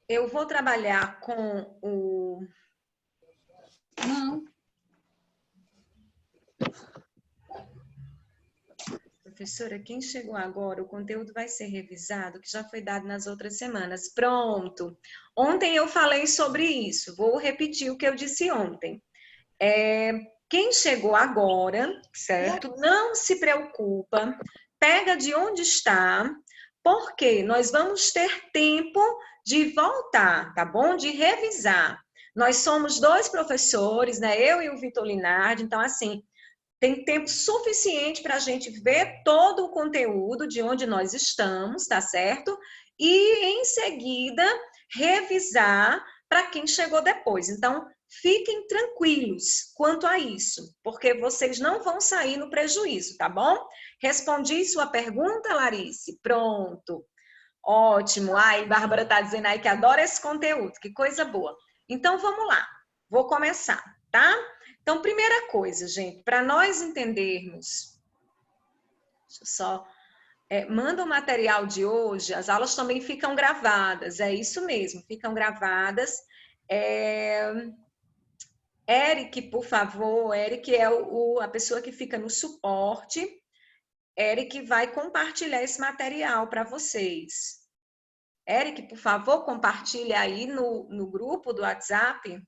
Eu vou trabalhar com o... Não. Professora, quem chegou agora, o conteúdo vai ser revisado, que já foi dado nas outras semanas. Pronto. Ontem eu falei sobre isso. Vou repetir o que eu disse ontem. Quem chegou agora, certo? Não se preocupa. Pega de onde está, porque nós vamos ter tempo de voltar, tá bom? De revisar. Nós somos 2 professores, né? Eu e o Vitor Linardi. Então, assim, tem tempo suficiente para a gente ver todo o conteúdo de onde nós estamos, tá certo? E, em seguida, revisar para quem chegou depois. Então, fiquem tranquilos quanto a isso, porque vocês não vão sair no prejuízo, tá bom? Respondi sua pergunta, Larice? Pronto. Ótimo. Ai, Bárbara está dizendo aí que adora esse conteúdo. Que coisa boa. Então, vamos lá. Vou começar, tá? Então, primeira coisa, gente, para nós entendermos, deixa eu só, manda o material de hoje, as aulas também ficam gravadas, é isso mesmo, ficam gravadas. Eric, por favor, Eric é a pessoa que fica no suporte, Eric vai compartilhar esse material para vocês. Eric, por favor, compartilha aí no grupo do WhatsApp.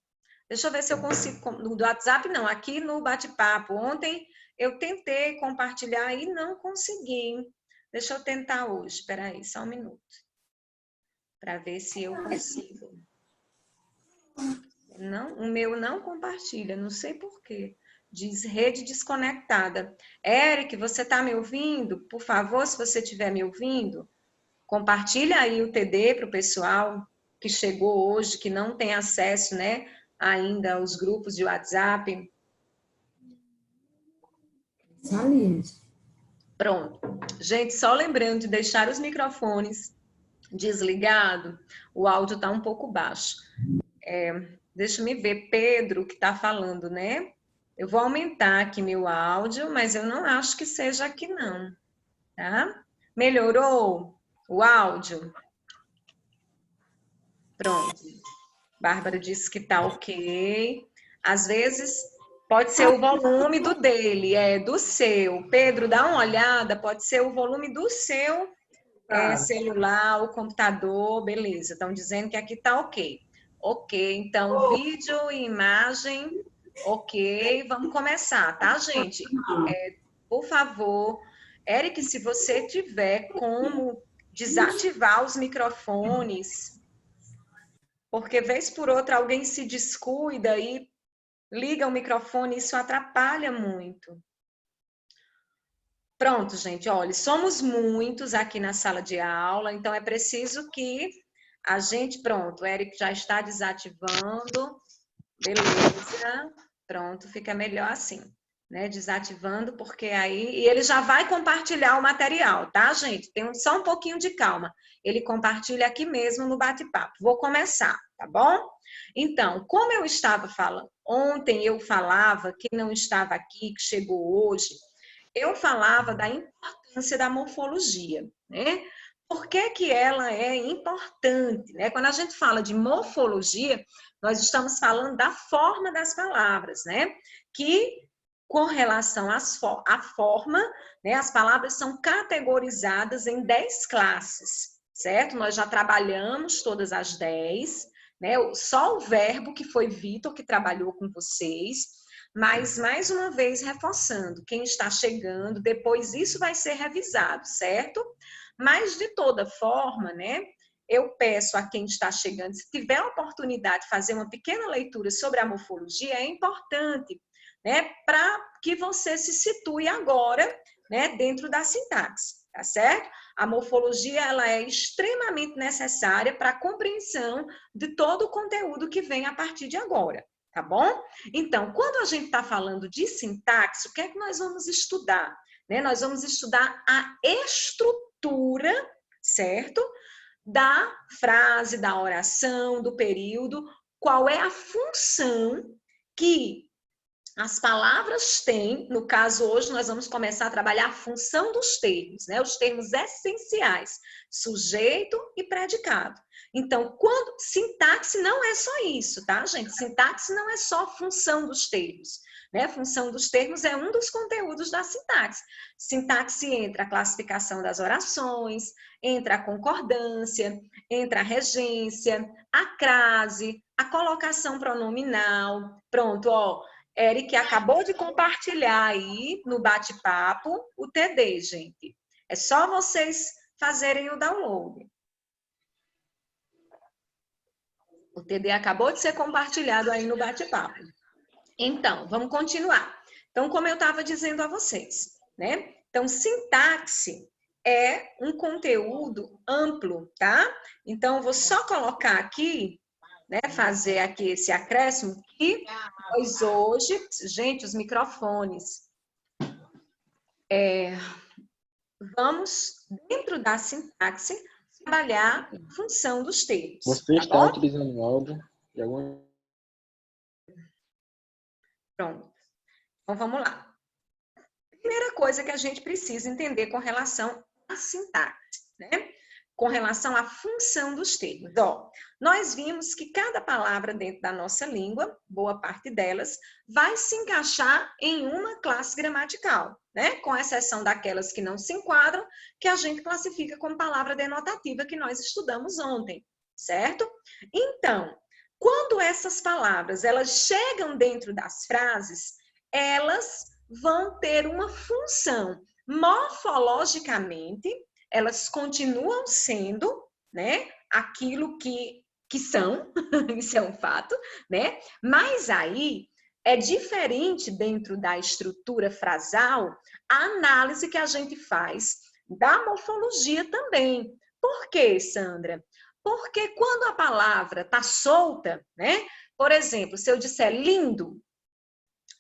Deixa eu ver se eu consigo, do WhatsApp não, aqui no bate-papo. Ontem eu tentei compartilhar e não consegui. Deixa eu tentar hoje, espera aí, só um minuto. Para ver se eu consigo. Não, o meu não compartilha, não sei por quê. Diz rede desconectada. Eric, você está me ouvindo? Por favor, se você estiver me ouvindo, compartilha aí o TD para o pessoal que chegou hoje, que não tem acesso, né, ainda aos grupos de WhatsApp. Pronto. Gente, só lembrando de deixar os microfones desligados, o áudio está um pouco baixo. Deixa eu ver, Pedro que está falando, né? Eu vou aumentar aqui meu áudio, mas eu não acho que seja aqui não, tá? Melhorou o áudio? Pronto. Bárbara disse que tá ok. Às vezes pode ser o volume do dele, do seu. Pedro, dá uma olhada, pode ser o volume do seu celular, o computador, beleza. Estão dizendo que aqui tá ok. Ok, então vídeo e imagem, ok. Vamos começar, tá, gente? Por favor, Eric, se você tiver como desativar os microfones, porque vez por outra alguém se descuida e liga o microfone, isso atrapalha muito. Pronto, gente, olha, somos muitos aqui na sala de aula, então é preciso que a gente, pronto, o Eric já está desativando, beleza, pronto, fica melhor assim, né, desativando, porque aí, e ele já vai compartilhar o material, tá, gente? Tem só um pouquinho de calma, ele compartilha aqui mesmo no bate-papo. Vou começar, tá bom? Então, como eu estava falando, ontem eu falava, que não estava aqui, que chegou hoje, eu falava da importância da morfologia, né? Por que que ela é importante, né? Quando a gente fala de morfologia, nós estamos falando da forma das palavras, né? Que, com relação à forma, né, as palavras são categorizadas em 10 classes, certo? Nós já trabalhamos todas as 10, né? Só o verbo que foi Vitor que trabalhou com vocês, mas, mais uma vez, reforçando, quem está chegando, depois isso vai ser revisado, certo? Mas, de toda forma, né, eu peço a quem está chegando, se tiver a oportunidade de fazer uma pequena leitura sobre a morfologia, é importante, né, para que você se situe agora, né, dentro da sintaxe, tá certo? A morfologia, ela é extremamente necessária para a compreensão de todo o conteúdo que vem a partir de agora. Tá bom? Então, quando a gente está falando de sintaxe, o que é que nós vamos estudar? Né? Nós vamos estudar a estrutura, certo? Da frase, da oração, do período, qual é a função que As palavras têm, no caso hoje nós vamos começar a trabalhar a função dos termos, né? Os termos essenciais, sujeito e predicado. Então, sintaxe não é só isso, tá, gente? Sintaxe não é só função dos termos, né? A função dos termos é um dos conteúdos da sintaxe. Sintaxe entra a classificação das orações, entra a concordância, entra a regência, a crase, a colocação pronominal. Pronto, ó. Eric acabou de compartilhar aí no bate-papo o TD, gente. É só vocês fazerem o download. O TD acabou de ser compartilhado aí no bate-papo. Então, vamos continuar. Então, como eu estava dizendo a vocês, né? Então, sintaxe é um conteúdo amplo, tá? Então, eu vou só colocar aqui, né, fazer aqui esse acréscimo, que nós hoje, gente, os microfones, vamos, dentro da sintaxe, trabalhar em função dos termos. Você tá está bom? utilizando o áudio de alguma... Pronto. Então, vamos lá. Primeira coisa que a gente precisa entender com relação à sintaxe, né? Com relação à função dos termos. Ó, nós vimos que cada palavra dentro da nossa língua, boa parte delas, vai se encaixar em uma classe gramatical, né? Com exceção daquelas que não se enquadram, que a gente classifica como palavra denotativa que nós estudamos ontem, certo? Então, quando essas palavras elas chegam dentro das frases, elas vão ter uma função. Morfologicamente, elas continuam sendo, né, aquilo que são, isso é um fato, né? Mas aí é diferente dentro da estrutura frasal a análise que a gente faz da morfologia também. Por quê, Sandra? Porque quando a palavra está solta, né? Por exemplo, se eu disser lindo,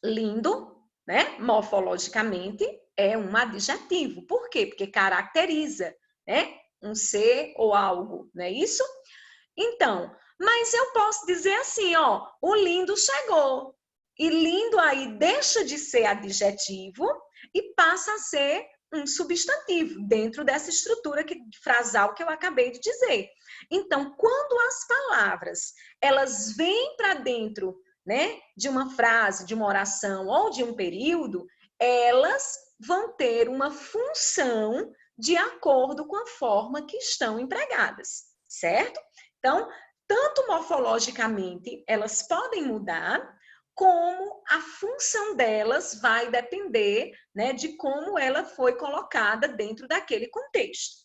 lindo, né? Morfologicamente é um adjetivo. Por quê? Porque caracteriza, né? Um ser ou algo, não é isso? Então, mas eu posso dizer assim, ó, o lindo chegou. E lindo aí deixa de ser adjetivo e passa a ser um substantivo dentro dessa estrutura frasal que eu acabei de dizer. Então, quando as palavras, elas vêm para dentro, né, de uma frase, de uma oração ou de um período, elas vão ter uma função de acordo com a forma que estão empregadas, certo? Então, tanto morfologicamente elas podem mudar, como a função delas vai depender, né, de como ela foi colocada dentro daquele contexto.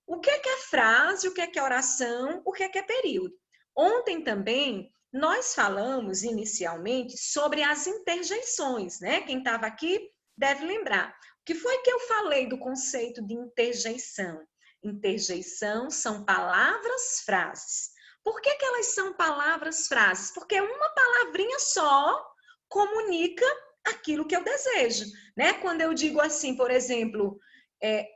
O que é frase, o que é oração, o que é período? Ontem também nós falamos inicialmente sobre as interjeições, né? Quem estava aqui deve lembrar. O que foi que eu falei do conceito de interjeição? Interjeição são palavras, frases. Por que elas são palavras, frases? Porque uma palavrinha só comunica aquilo que eu desejo, né? Quando eu digo assim, por exemplo,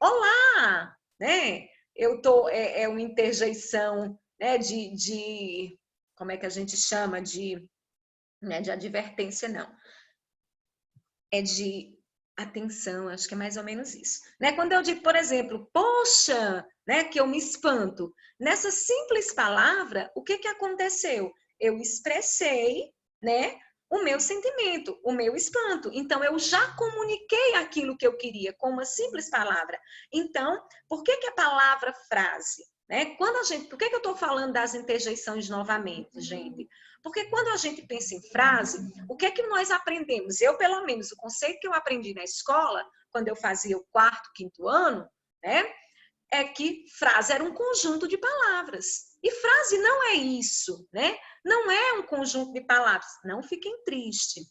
olá, né? Eu tô uma interjeição, né, de como é que a gente chama né, de advertência, não. É de atenção, acho que é mais ou menos isso. Né? Quando eu digo, por exemplo, poxa, né, que eu me espanto, nessa simples palavra, o que aconteceu? Eu expressei, né, o meu sentimento, o meu espanto. Então, eu já comuniquei aquilo que eu queria com uma simples palavra. Então, por que a palavra frase? Né? Por que eu estou falando das interjeições novamente, gente? Porque quando a gente pensa em frase, o que é que nós aprendemos? Eu, pelo menos, o conceito que eu aprendi na escola, quando eu fazia o 4º, 5º ano, né? É que frase era um conjunto de palavras. E frase não é isso, né? Não é um conjunto de palavras. Não fiquem tristes.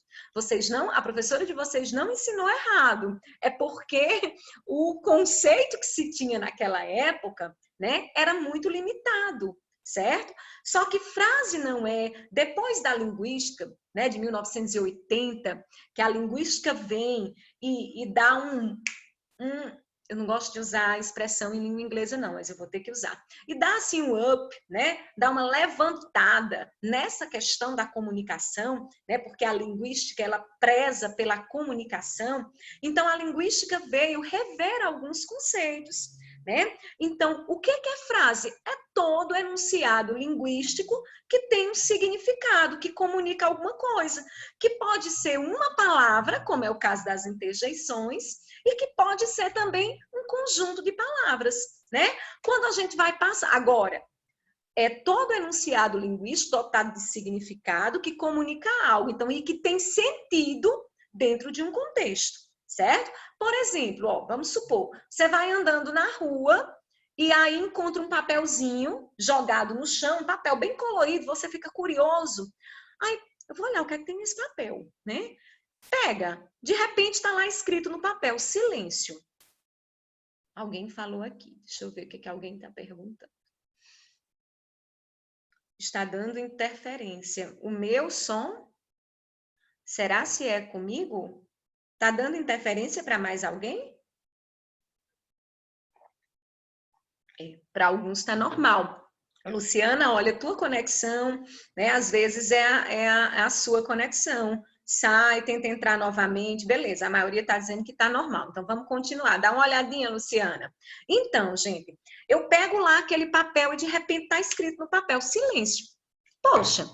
A professora de vocês não ensinou errado. É porque o conceito que se tinha naquela época, né, era muito limitado, certo? Só que frase não é. Depois da linguística, né, de 1980, que a linguística vem e dá eu não gosto de usar a expressão em língua inglesa não, mas eu vou ter que usar. E dá assim um up, né? Dá uma levantada nessa questão da comunicação, né? Porque a linguística, ela preza pela comunicação. Então, a linguística veio rever alguns conceitos, né? Então, o que é frase? É todo enunciado linguístico que tem um significado, que comunica alguma coisa, que pode ser uma palavra, como é o caso das interjeições, e que pode ser também um conjunto de palavras, né? Quando a gente vai passar... Agora, é todo enunciado linguístico dotado de significado que comunica algo, então, e que tem sentido dentro de um contexto, certo? Por exemplo, ó, vamos supor, você vai andando na rua e aí encontra um papelzinho jogado no chão, um papel bem colorido, você fica curioso. Aí, eu vou olhar o que é que tem nesse papel, né? Pega, de repente está lá escrito no papel, silêncio. Alguém falou aqui, deixa eu ver o que alguém está perguntando. Está dando interferência. O meu som? Será se é comigo? Está dando interferência para mais alguém? Para alguns está normal. Luciana, olha, tua conexão, né? Às vezes é a sua conexão. Sai, tenta entrar novamente, beleza, a maioria está dizendo que está normal, então vamos continuar, dá uma olhadinha, Luciana. Então, gente, eu pego lá aquele papel e de repente está escrito no papel, silêncio. Poxa,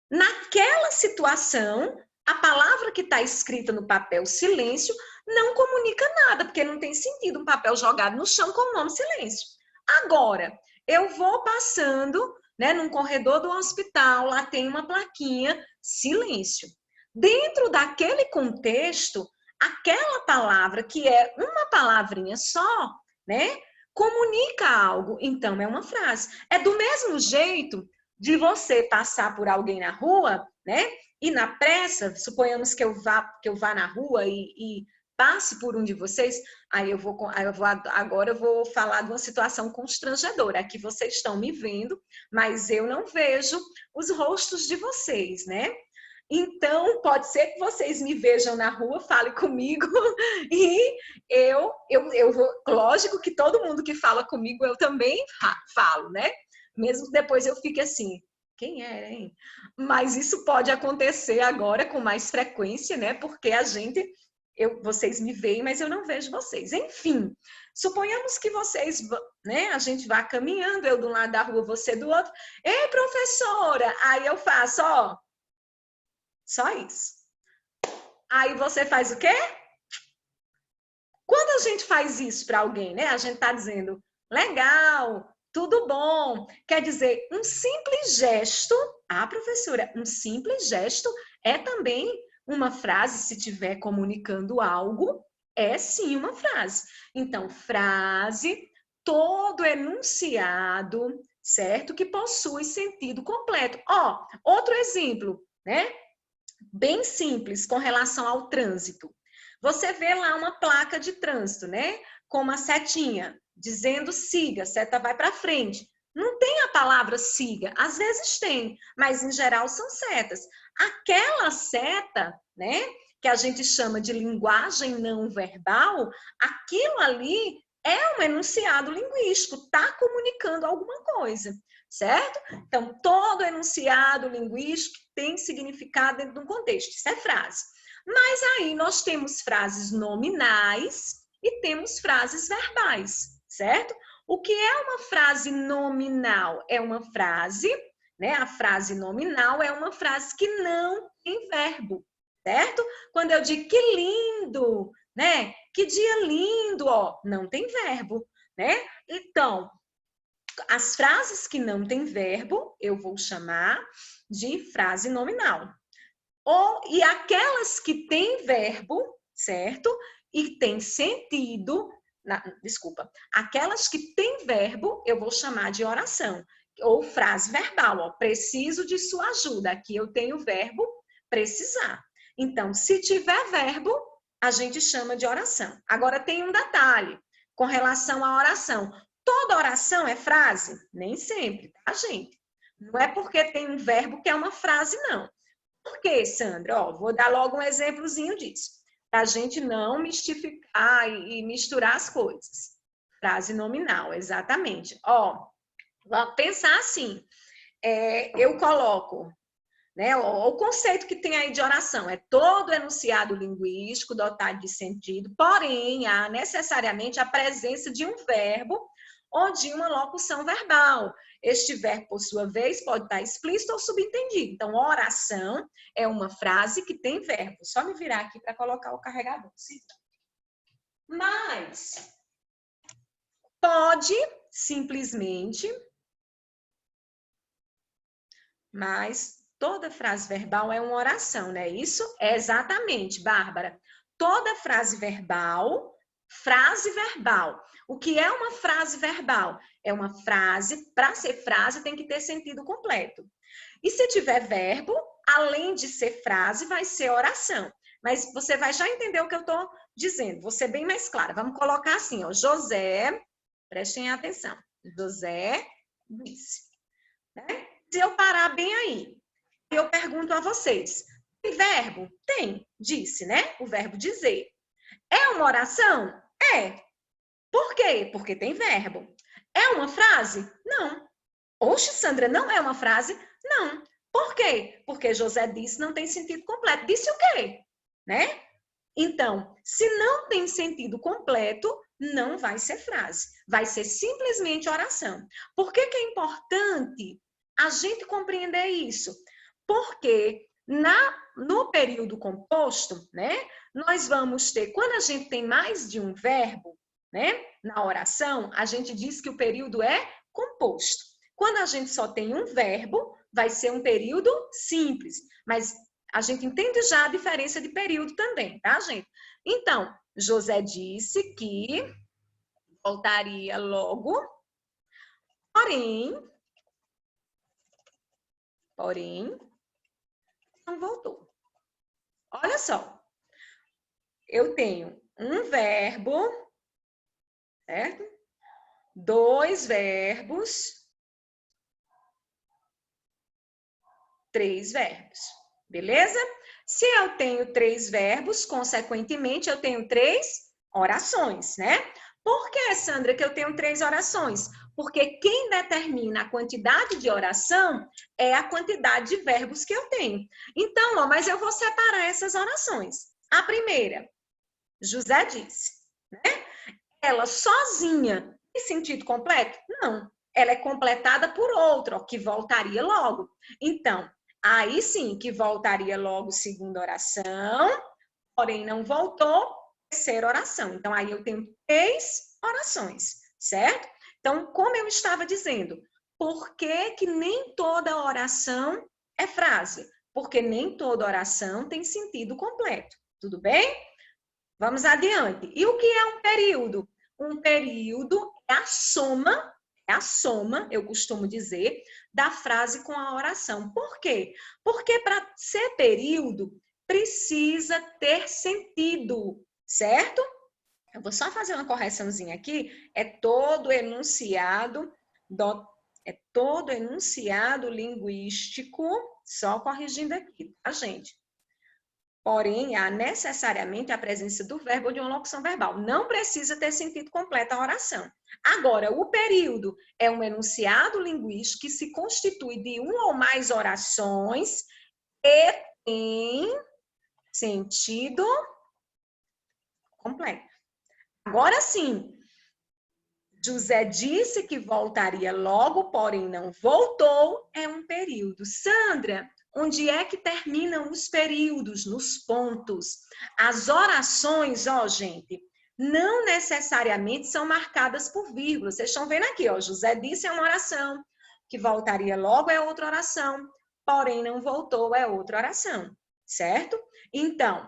naquela situação, a palavra que está escrita no papel, silêncio, não comunica nada, porque não tem sentido um papel jogado no chão com o nome silêncio. Agora, eu vou passando, né, num corredor do hospital, lá tem uma plaquinha, silêncio. Dentro daquele contexto, aquela palavra, que é uma palavrinha só, né, comunica algo. Então, é uma frase. É do mesmo jeito de você passar por alguém na rua, né, e na pressa, suponhamos que eu vá na rua e passe por um de vocês, agora eu vou falar de uma situação constrangedora. Aqui vocês estão me vendo, mas eu não vejo os rostos de vocês, né? Então, pode ser que vocês me vejam na rua, falem comigo e eu vou... Lógico que todo mundo que fala comigo, eu também falo, né? Mesmo que depois eu fique assim, quem é, hein? Mas isso pode acontecer agora com mais frequência, né? Porque vocês me veem, mas eu não vejo vocês. Enfim, suponhamos que vocês, né? A gente vá caminhando, eu de um lado da rua, você do outro. Ei, professora! Aí eu faço, ó, só isso. Aí você faz o quê? Quando a gente faz isso para alguém, né? A gente tá dizendo, legal, tudo bom. Quer dizer, um simples gesto, professora, um simples gesto é também uma frase, se estiver comunicando algo, é sim uma frase. Então, frase, todo enunciado, certo? Que possui sentido completo. Ó, outro exemplo, né? Bem simples com relação ao trânsito. Você vê lá uma placa de trânsito, né? Com uma setinha, dizendo siga, seta vai para frente. Não tem a palavra siga, às vezes tem, mas em geral são setas. Aquela seta, né, que a gente chama de linguagem não verbal, aquilo ali é um enunciado linguístico, está comunicando alguma coisa, certo? Então, todo enunciado linguístico tem significado dentro de um contexto, isso é frase. Mas aí nós temos frases nominais e temos frases verbais, certo? O que é uma frase nominal? É uma frase, né? A frase nominal é uma frase que não tem verbo, certo? Quando eu digo que lindo, né? Que dia lindo, ó, não tem verbo, né? Então, as frases que não têm verbo, eu vou chamar de frase nominal. E aquelas que têm verbo, certo? E têm sentido, aquelas que têm verbo, eu vou chamar de oração. Ou frase verbal, ó, preciso de sua ajuda. Aqui eu tenho o verbo precisar. Então, se tiver verbo, a gente chama de oração. Agora tem um detalhe com relação à oração. Toda oração é frase? Nem sempre, tá, gente? Não é porque tem um verbo que é uma frase, não. Por quê, Sandra? Ó, vou dar logo um exemplozinho disso. para a gente não mistificar e misturar as coisas. Frase nominal, exatamente. Ó, vamos pensar assim, eu coloco, né, o conceito que tem aí de oração é todo enunciado linguístico dotado de sentido, porém há necessariamente a presença de um verbo ou de uma locução verbal. Este verbo, por sua vez, pode estar explícito ou subentendido. Então, oração é uma frase que tem verbo. Só me virar aqui para colocar o carregador. Mas pode simplesmente, mas toda frase verbal é uma oração, não é isso? É exatamente, Bárbara. Toda frase verbal. O que é uma frase verbal? É uma frase, para ser frase, tem que ter sentido completo. E se tiver verbo, além de ser frase, vai ser oração. Mas você vai já entender o que eu estou dizendo, vou ser bem mais clara. Vamos colocar assim, ó, José, prestem atenção, José disse. Né? Se eu parar bem aí, eu pergunto a vocês, tem verbo? Tem, disse, né? O verbo dizer. É uma oração? É. Por quê? Porque tem verbo. É uma frase? Não. Oxe, Sandra, não é uma frase? Não. Por quê? Porque José disse não tem sentido completo. Disse o quê? Né? Então, se não tem sentido completo, não vai ser frase. Vai ser simplesmente oração. Por que que é importante a gente compreender isso? Porque no período composto, né, nós vamos ter, quando a gente tem mais de um verbo, né, na oração, a gente diz que o período é composto. Quando a gente só tem um verbo, vai ser um período simples. Mas a gente entende já a diferença de período também, tá, gente? Então, José disse que voltaria logo, porém, não voltou. Olha só, eu tenho um verbo, certo? 2 verbos, 3 verbos, beleza? Se eu tenho 3 verbos, consequentemente, eu tenho 3 orações, né? Por que, Sandra, que eu tenho 3 orações? Porque quem determina a quantidade de oração é a quantidade de verbos que eu tenho. Então, ó, mas eu vou separar essas orações. A primeira, José disse, né? Ela sozinha tem sentido completo? Não. Ela é completada por outra, ó, que voltaria logo. Então, aí sim, que voltaria logo segunda oração, porém não voltou, terceira oração. Então, aí eu tenho 3 orações, certo? Então, como eu estava dizendo, por que que nem toda oração é frase? Porque nem toda oração tem sentido completo. Tudo bem? Vamos adiante. E o que é um período? Um período é a soma, eu costumo dizer, da frase com a oração. Por quê? Porque para ser período, precisa ter sentido, certo? Eu vou só fazer uma correçãozinha aqui. É todo enunciado linguístico, só corrigindo aqui, tá, gente? Porém, há necessariamente a presença do verbo ou de uma locução verbal. Não precisa ter sentido completo a oração. Agora, o período é um enunciado linguístico que se constitui de uma ou mais orações e tem sentido completo. Agora sim, José disse que voltaria logo, porém não voltou, é um período. Sandra, onde é que terminam os períodos? Nos pontos. As orações, ó, gente, não necessariamente são marcadas por vírgula. Vocês estão vendo aqui, ó, José disse é uma oração, que voltaria logo é outra oração, porém não voltou é outra oração, certo? Então,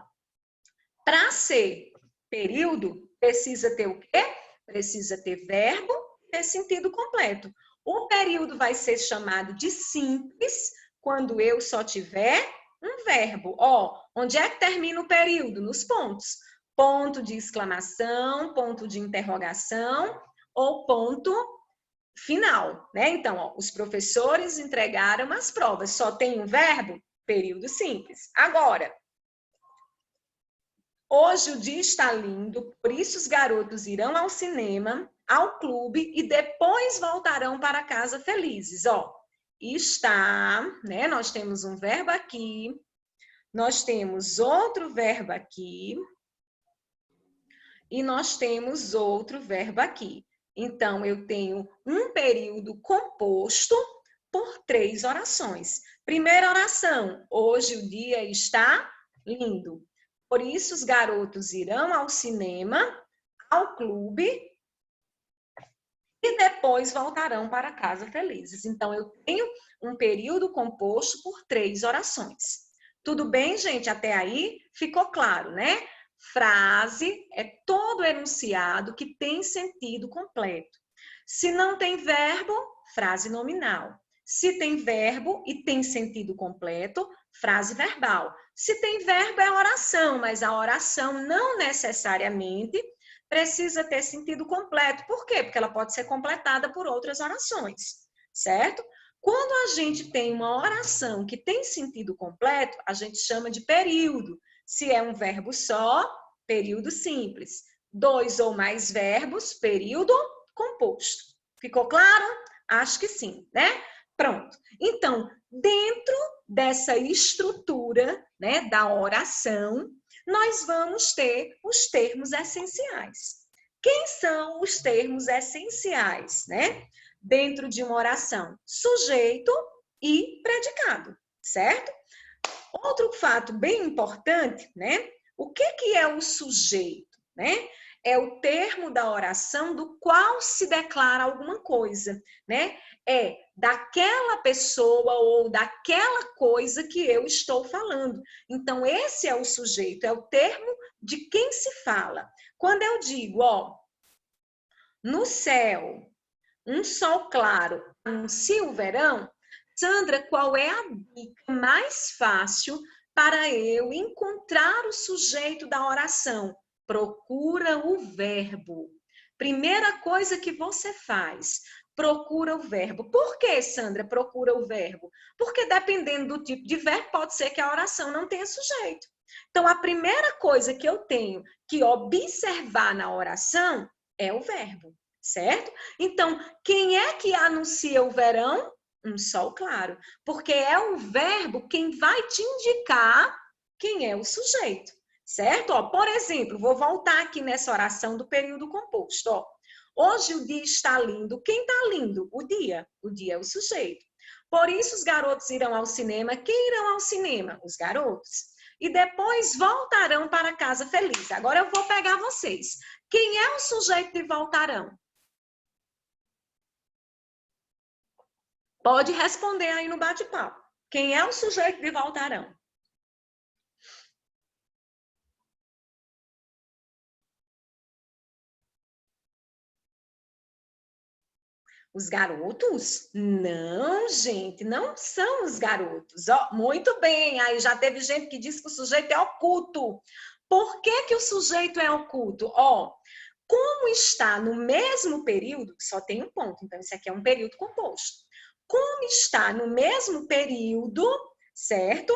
para ser período, precisa ter o quê? Precisa ter verbo e ter sentido completo. O período vai ser chamado de simples quando eu só tiver um verbo. Ó, onde é que termina o período? Nos pontos. Ponto de exclamação, ponto de interrogação ou ponto final, né? Então, ó, os professores entregaram as provas. Só tem um verbo? Período simples. Agora, Hoje o dia está lindo, por isso os garotos irão ao cinema, ao clube e depois voltarão para casa felizes. Ó, está, né? Nós temos um verbo aqui, nós temos outro verbo aqui e nós temos outro verbo aqui. Então, eu tenho um período composto por 3 orações. Primeira oração, hoje o dia está lindo. Por isso, os garotos irão ao cinema, ao clube e depois voltarão para casa felizes. Então, eu tenho um período composto por 3 orações. Tudo bem, gente? Até aí ficou claro, né? Frase é todo enunciado que tem sentido completo. Se não tem verbo, frase nominal. Se tem verbo e tem sentido completo, frase verbal. Se tem verbo, é oração, mas a oração não necessariamente precisa ter sentido completo. Por quê? Porque ela pode ser completada por outras orações, certo? Quando a gente tem uma oração que tem sentido completo, a gente chama de período. Se é um verbo só, período simples. 2 ou mais verbos, período composto. Ficou claro? Acho que sim, né? Pronto. Então, dentro dessa estrutura, né, da oração, nós vamos ter os termos essenciais. Quem são os termos essenciais, né? Dentro de uma oração, sujeito e predicado, certo? Outro fato bem importante, né? O que é o sujeito, né? É o termo da oração do qual se declara alguma coisa, né? É daquela pessoa ou daquela coisa que eu estou falando. Então, esse é o sujeito, é o termo de quem se fala. Quando eu digo, ó, no céu, um sol claro anuncia o verão, Sandra, qual é a dica mais fácil para eu encontrar o sujeito da oração? Procura o verbo. Primeira coisa que você faz, procura o verbo. Por que, Sandra, procura o verbo? Porque dependendo do tipo de verbo, pode ser que a oração não tenha sujeito. Então, a primeira coisa que eu tenho que observar na oração é o verbo, certo? Então, quem é que anuncia o verão? Um sol claro, porque é o verbo quem vai te indicar quem é o sujeito, certo? Ó, por exemplo, vou voltar aqui nessa oração do período composto. Ó. Hoje o dia está lindo. Quem está lindo? O dia. O dia é o sujeito. Por isso os garotos irão ao cinema. Quem irão ao cinema? Os garotos. E depois voltarão para casa felizes. Agora eu vou pegar vocês. Quem é o sujeito de voltarão? Pode responder aí no bate-papo. Quem é o sujeito de voltarão? Os garotos? Não, gente, não são os garotos. Ó, muito bem, aí já teve gente que disse que o sujeito é oculto. Por que o sujeito é oculto? Ó, como está no mesmo período, só tem um ponto, então isso aqui é um período composto. Como está no mesmo período, certo?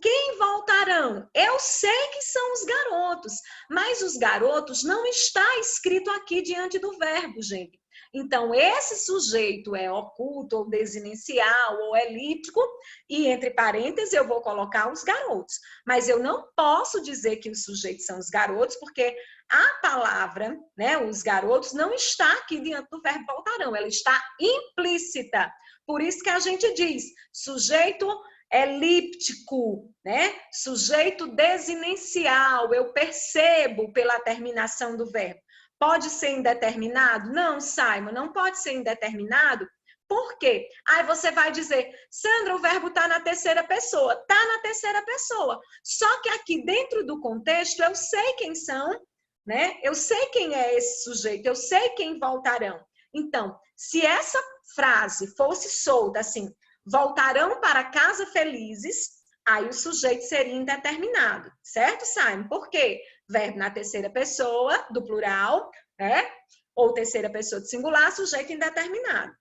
Quem voltarão? Eu sei que são os garotos, mas os garotos não está escrito aqui diante do verbo, gente. Então, esse sujeito é oculto, ou desinencial, ou elíptico, e entre parênteses eu vou colocar os garotos. Mas eu não posso dizer que os sujeitos são os garotos, porque a palavra, né, os garotos, não está aqui diante do verbo voltarão, ela está implícita. Por isso que a gente diz sujeito elíptico, né? Sujeito desinencial, eu percebo pela terminação do verbo. Pode ser indeterminado? Não, Simon, não pode ser indeterminado. Por quê? Aí você vai dizer, Sandra, o verbo está na terceira pessoa. Está na terceira pessoa. Só que aqui dentro do contexto, eu sei quem são, né? Eu sei quem é esse sujeito, eu sei quem voltarão. Então, se essa frase fosse solta assim, voltarão para casa felizes, aí o sujeito seria indeterminado, certo, Simon? Por quê? Verbo na terceira pessoa, do plural, né? Ou terceira pessoa do singular, sujeito indeterminado.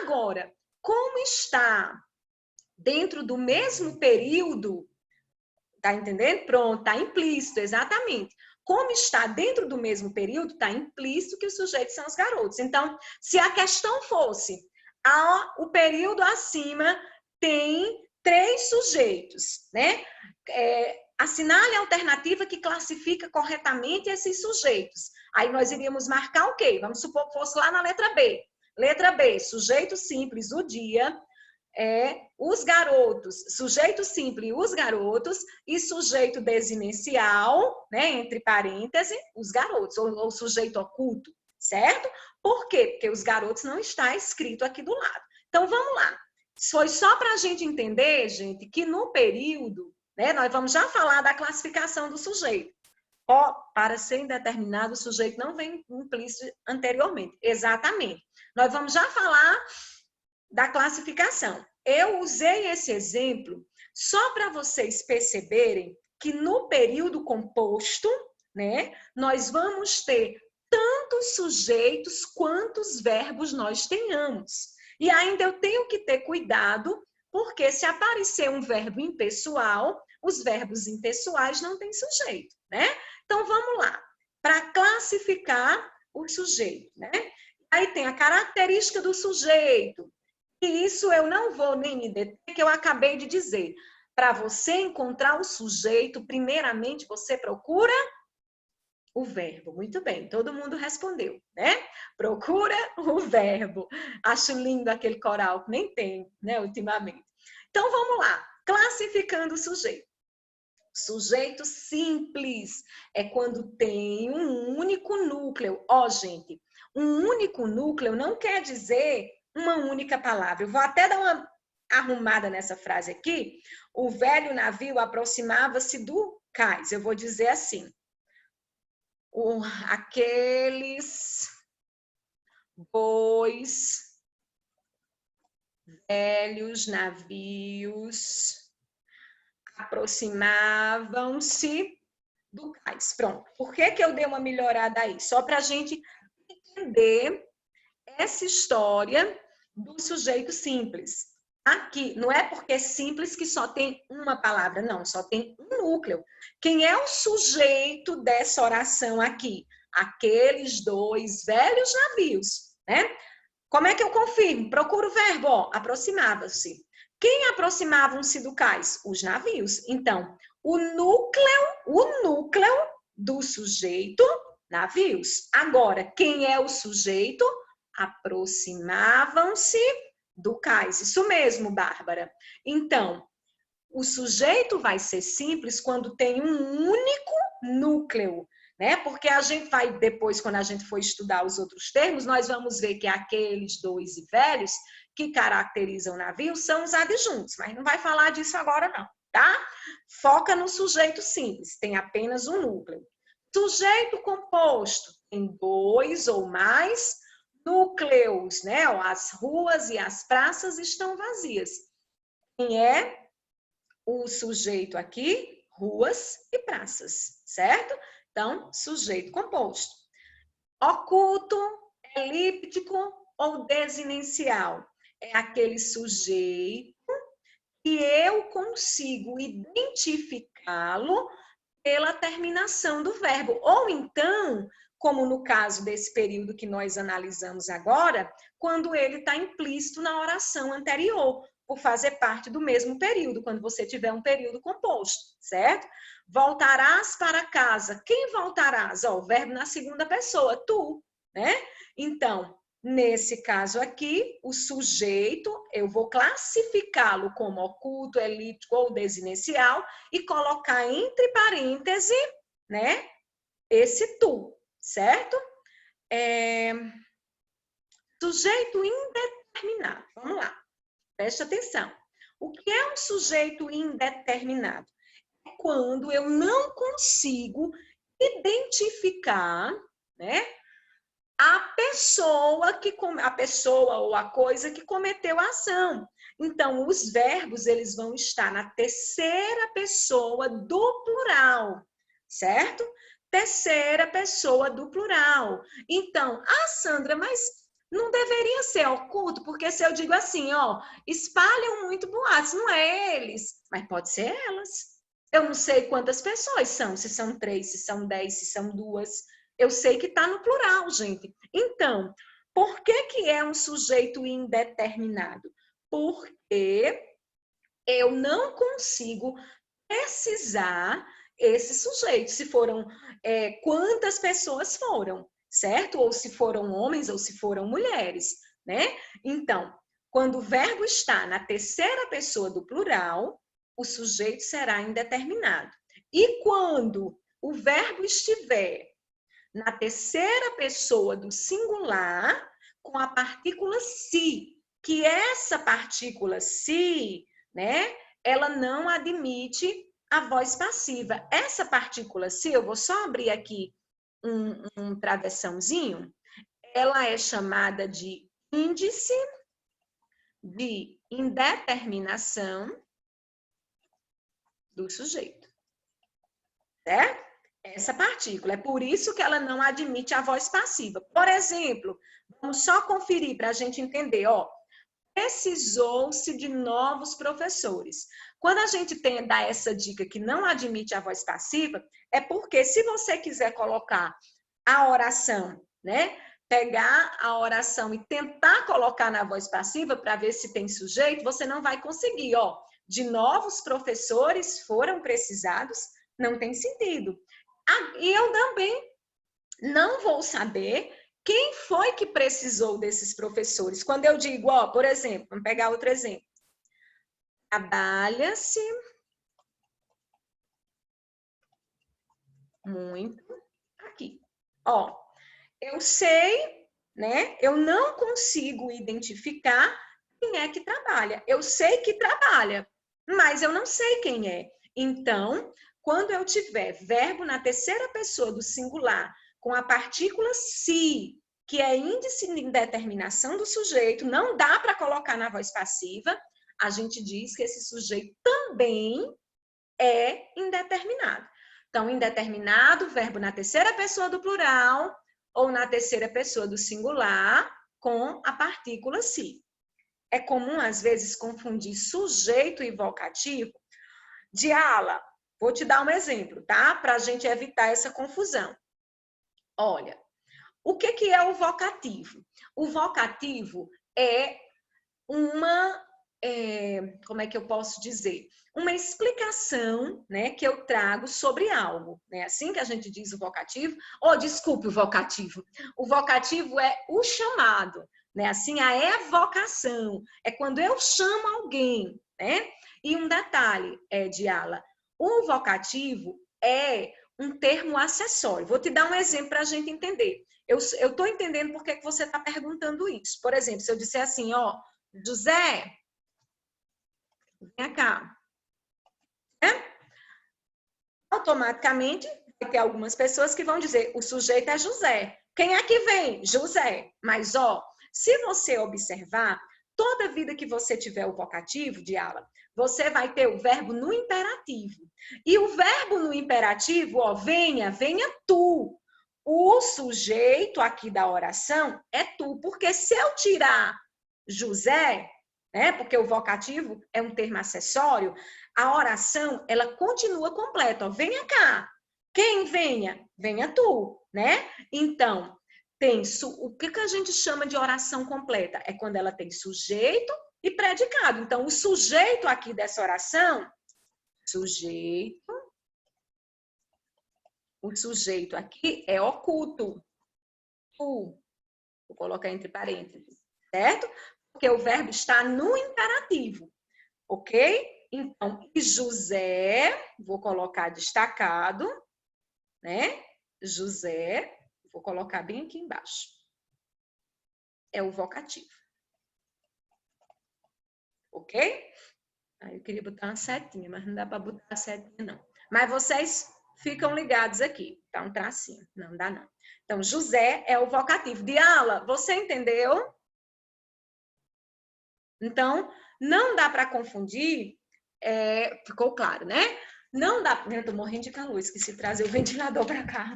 Agora, como está dentro do mesmo período, Tá entendendo? Pronto, tá implícito, exatamente. Como está dentro do mesmo período, está implícito que os sujeitos são os garotos. Então, se a questão fosse, o período acima tem 3 sujeitos, né? Assinale a alternativa que classifica corretamente esses sujeitos. Aí nós iríamos marcar o quê? Vamos supor que fosse lá na letra B. Letra B, sujeito simples, o dia, os garotos, sujeito simples, os garotos, e sujeito desinencial, né, entre parênteses, os garotos, ou sujeito oculto, certo? Por quê? Porque os garotos não está escrito aqui do lado. Então, vamos lá. Foi só para a gente entender, gente, que no período, né, nós vamos já falar da classificação do sujeito. Para ser indeterminado, o sujeito não vem implícito anteriormente. Exatamente. Nós vamos já falar da classificação. Eu usei esse exemplo só para vocês perceberem que no período composto, né, nós vamos ter tantos sujeitos quantos verbos nós tenhamos. E ainda eu tenho que ter cuidado, porque se aparecer um verbo impessoal, os verbos impessoais não têm sujeito, né? Então, vamos lá. Para classificar o sujeito, né? Aí tem a característica do sujeito. E isso eu não vou nem me deter, que eu acabei de dizer. Para você encontrar o sujeito, primeiramente você procura o verbo. Muito bem, todo mundo respondeu, né? Procura o verbo. Acho lindo aquele coral, que nem tem, né, ultimamente. Então, vamos lá. Classificando o sujeito. Sujeito simples é quando tem um único núcleo. Gente, um único núcleo não quer dizer uma única palavra. Eu vou até dar uma arrumada nessa frase aqui. O velho navio aproximava-se do cais. Eu vou dizer assim. Aqueles dois velhos navios aproximavam-se do cais. Pronto. Por que eu dei uma melhorada aí? Só para a gente entender essa história do sujeito simples. Aqui, não é porque é simples que só tem uma palavra, não, só tem um núcleo. Quem é o sujeito dessa oração aqui? Aqueles dois velhos navios, né? Como é que eu confirmo? Procuro o verbo, aproximava-se. Quem aproximavam-se do cais? Os navios. Então, o núcleo do sujeito, navios. Agora, quem é o sujeito? Aproximavam-se do cais. Isso mesmo, Bárbara. Então, o sujeito vai ser simples quando tem um único núcleo, né? Porque a gente vai, depois, quando a gente for estudar os outros termos, nós vamos ver que aqueles dois e velhos que caracterizam o navio são os adjuntos, mas não vai falar disso agora não, tá? Foca no sujeito simples, tem apenas um núcleo. Sujeito composto tem 2 ou mais núcleos, né? As ruas e as praças estão vazias. Quem é o sujeito aqui? Ruas e praças, certo? Então, sujeito composto. Oculto, elíptico ou desinencial? É aquele sujeito que eu consigo identificá-lo pela terminação do verbo. Ou então, como no caso desse período que nós analisamos agora, quando ele está implícito na oração anterior, por fazer parte do mesmo período, quando você tiver um período composto, certo? Voltarás para casa. Quem voltarás? O verbo na segunda pessoa, tu, né? Então, nesse caso aqui, o sujeito, eu vou classificá-lo como oculto, elíptico ou desinencial e colocar entre parênteses, né, esse tu, certo? Sujeito indeterminado. Vamos lá, preste atenção. O que é um sujeito indeterminado? É quando eu não consigo identificar, né, a pessoa ou a coisa que cometeu a ação. Então, os verbos, eles vão estar na terceira pessoa do plural, certo? Terceira pessoa do plural. Então, Sandra, mas não deveria ser oculto, porque se eu digo assim, espalham muito boatos, não é eles, mas pode ser elas, Eu não sei quantas pessoas são, se são 3, se são 10, se são 2. Eu sei que está no plural, gente. Então, por que é um sujeito indeterminado? Porque eu não consigo precisar esse sujeito, se foram, quantas pessoas foram, certo? Ou se foram homens ou se foram mulheres, né? Então, quando o verbo está na terceira pessoa do plural, o sujeito será indeterminado. E quando o verbo estiver na terceira pessoa do singular, com a partícula se, que essa partícula se, né, ela não admite a voz passiva. Essa partícula se, eu vou só abrir aqui um travessãozinho, ela é chamada de índice de indeterminação do sujeito, certo? Essa partícula. É por isso que ela não admite a voz passiva. Por exemplo, vamos só conferir para a gente entender, ó. Precisou-se de novos professores. Quando a gente dá essa dica que não admite a voz passiva, é porque se você quiser colocar a oração, né? Pegar a oração e tentar colocar na voz passiva para ver se tem sujeito, você não vai conseguir, ó. De novos professores foram precisados, não tem sentido. E eu também não vou saber quem foi que precisou desses professores. Quando eu digo, ó, por exemplo, vamos pegar outro exemplo. Trabalha-se muito aqui. Ó, eu sei, né? Eu não consigo identificar quem é que trabalha. Eu sei que trabalha, mas eu não sei quem é. Então, quando eu tiver verbo na terceira pessoa do singular com a partícula se, que é índice de indeterminação do sujeito, não dá para colocar na voz passiva, a gente diz que esse sujeito também é indeterminado. Então, indeterminado, verbo na terceira pessoa do plural ou na terceira pessoa do singular com a partícula se. É comum, às vezes, confundir sujeito e vocativo. Diala, vou te dar um exemplo, tá? Para a gente evitar essa confusão. Olha, o que é o vocativo? O vocativo é como é que eu posso dizer? Uma explicação, né, que eu trago sobre algo, né? Assim que a gente diz o vocativo. Desculpe, o vocativo. O vocativo é o chamado, né? Assim, a evocação. É quando eu chamo alguém, né? E um detalhe, Diala, o vocativo é um termo acessório. Vou te dar um exemplo para a gente entender. Eu estou entendendo por que você está perguntando isso. Por exemplo, se eu disser assim, ó, José, vem cá. Automaticamente, vai ter algumas pessoas que vão dizer, o sujeito é José. Quem é que vem? José. Mas, ó, se você observar, toda vida que você tiver o vocativo, Diala, você vai ter o verbo no imperativo. E o verbo no imperativo, ó, venha, venha tu. O sujeito aqui da oração é tu. Porque se eu tirar José, né, porque o vocativo é um termo acessório, a oração, ela continua completa. Ó, venha cá. Quem venha? Venha tu, né? Então, o que a gente chama de oração completa? É quando ela tem sujeito e predicado. Então, o sujeito aqui dessa oração, o sujeito aqui é oculto. Tu. Vou colocar entre parênteses, certo? Porque o verbo está no imperativo, ok? Então, José, vou colocar destacado, né? José, vou colocar bem aqui embaixo. É o vocativo. Ok? Aí eu queria botar uma setinha, mas não dá para botar a setinha, não. Mas vocês ficam ligados aqui. Tá um tracinho. Não dá, não. Então, José é o vocativo. Diala, você entendeu? Então, não dá para confundir. Ficou claro, né? Não dá. Eu tô morrendo de calor, esqueci de trazer o ventilador para cá.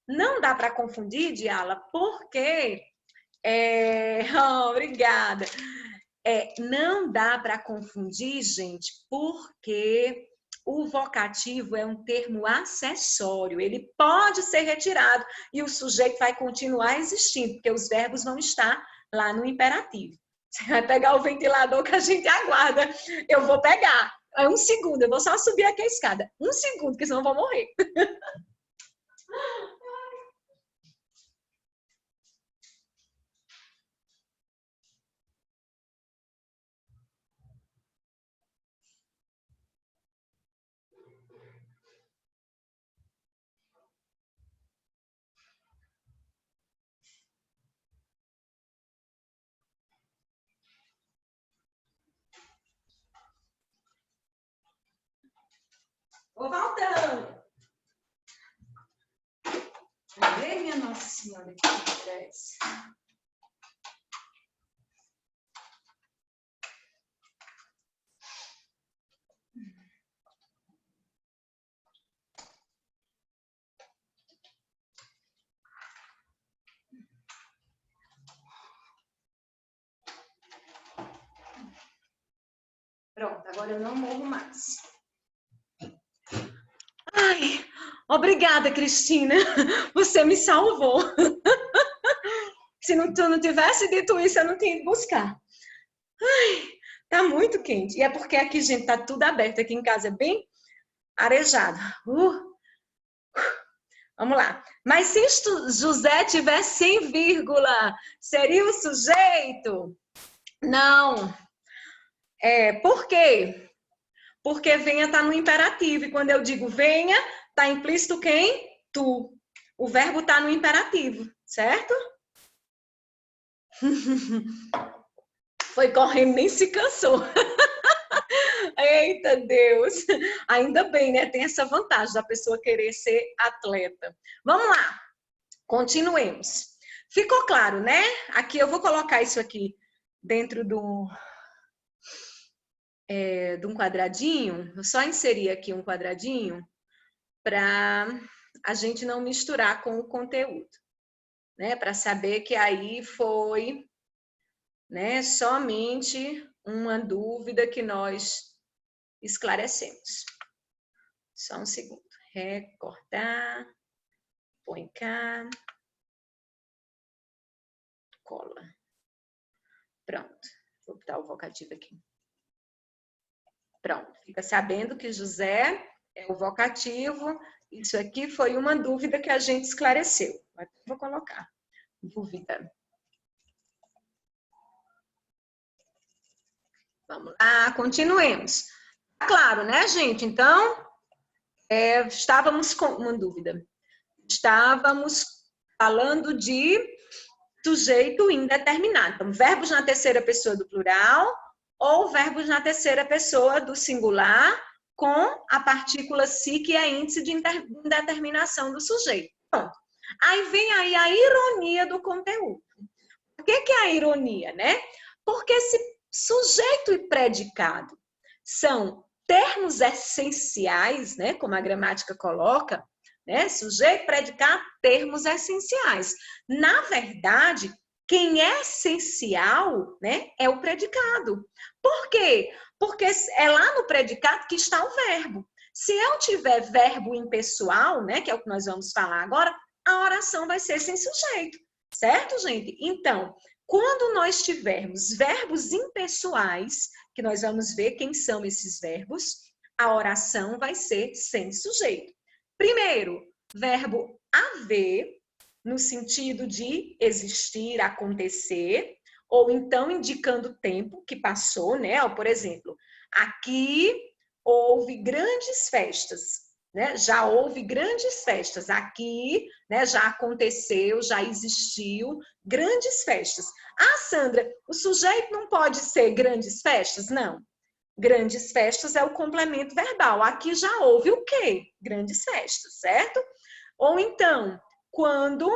Não dá para confundir, Diala, porque. Obrigada. Não dá para confundir, gente, porque o vocativo é um termo acessório, ele pode ser retirado e o sujeito vai continuar existindo, porque os verbos vão estar lá no imperativo. Você vai pegar o ventilador que a gente aguarda, eu vou pegar. É 1 segundo, eu vou só subir aqui a escada. 1 segundo, porque senão eu vou morrer. Vou voltando. Cadê minha Nossa Senhora aqui atrás? Pronto, agora eu não morro mais. Ai, obrigada, Cristina. Você me salvou. Se tu não tivesse dito isso, eu não tinha ido buscar. Ai, tá muito quente. E é porque aqui, gente, tá tudo aberto. Aqui em casa é bem arejado. Vamos lá. Mas se José tivesse sem vírgula, seria o sujeito? Não. Por quê? Porque venha está no imperativo. E quando eu digo venha, está implícito quem? Tu. O verbo está no imperativo, certo? Foi correndo, nem se cansou. Eita Deus! Ainda bem, né? Tem essa vantagem da pessoa querer ser atleta. Vamos lá. Continuemos. Ficou claro, né? Aqui eu vou colocar isso aqui dentro de um quadradinho. Vou só inserir aqui um quadradinho para a gente não misturar com o conteúdo, né? Para saber que aí foi, né, somente uma dúvida que nós esclarecemos. Só um segundo. Recortar, põe cá, cola. Pronto. Vou botar o vocativo aqui. Pronto. Fica sabendo que José é o vocativo. Isso aqui foi uma dúvida que a gente esclareceu. Vou colocar. Dúvida. Vamos lá, continuemos. Claro, né, gente? Então, estávamos com uma dúvida. Estávamos falando de sujeito indeterminado. Então, verbos na terceira pessoa do plural ou verbos na terceira pessoa do singular com a partícula si, que é índice de indeterminação do sujeito. Pronto. Aí vem aí a ironia do conteúdo. Por que é a ironia, né? Porque se sujeito e predicado são termos essenciais, né, como a gramática coloca, né, sujeito, predicado, termos essenciais. Na verdade, quem é essencial, né, é o predicado. Por quê? Porque é lá no predicado que está o verbo. Se eu tiver verbo impessoal, né, que é o que nós vamos falar agora, a oração vai ser sem sujeito. Certo, gente? Então, quando nós tivermos verbos impessoais, que nós vamos ver quem são esses verbos, a oração vai ser sem sujeito. Primeiro, verbo haver, no sentido de existir, acontecer, ou então indicando o tempo que passou, né? Por exemplo, aqui houve grandes festas. Né? Já houve grandes festas aqui, né? Já aconteceu, já existiu grandes festas. Ah, Sandra, o sujeito não pode ser grandes festas? Não. Grandes festas é o complemento verbal. Aqui já houve o quê? Grandes festas, certo? Ou então, quando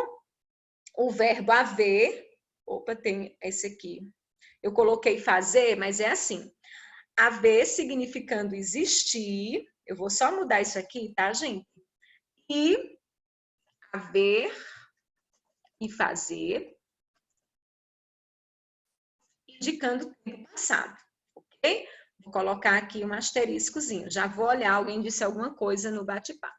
o verbo haver, opa, tem esse aqui. Eu coloquei fazer, mas é assim. Haver significando existir. Eu vou só mudar isso aqui, tá, gente? E haver e fazer, indicando o tempo passado, ok? Vou colocar aqui um asteriscozinho. Já vou olhar, alguém disse alguma coisa no bate-papo.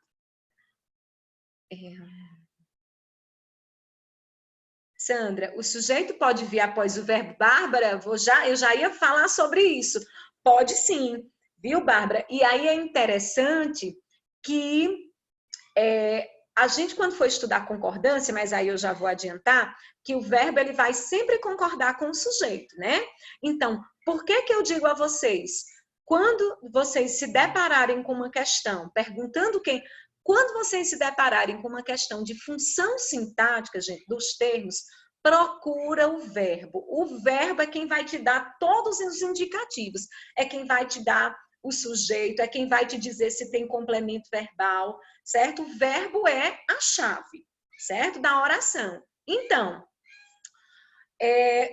Sandra, o sujeito pode vir após o verbo. Bárbara, eu já ia falar sobre isso. Pode sim, viu, Bárbara? E aí é interessante que a gente, quando for estudar concordância, mas aí eu já vou adiantar, que o verbo ele vai sempre concordar com o sujeito, né? Então, por que que eu digo a vocês? Quando vocês se depararem com uma questão, perguntando quem... Quando vocês se depararem com uma questão de função sintática, gente, dos termos, procura o verbo. O verbo é quem vai te dar todos os indicativos, é quem vai te dar o sujeito, é quem vai te dizer se tem complemento verbal, certo? O verbo é a chave, certo? Da oração. Então,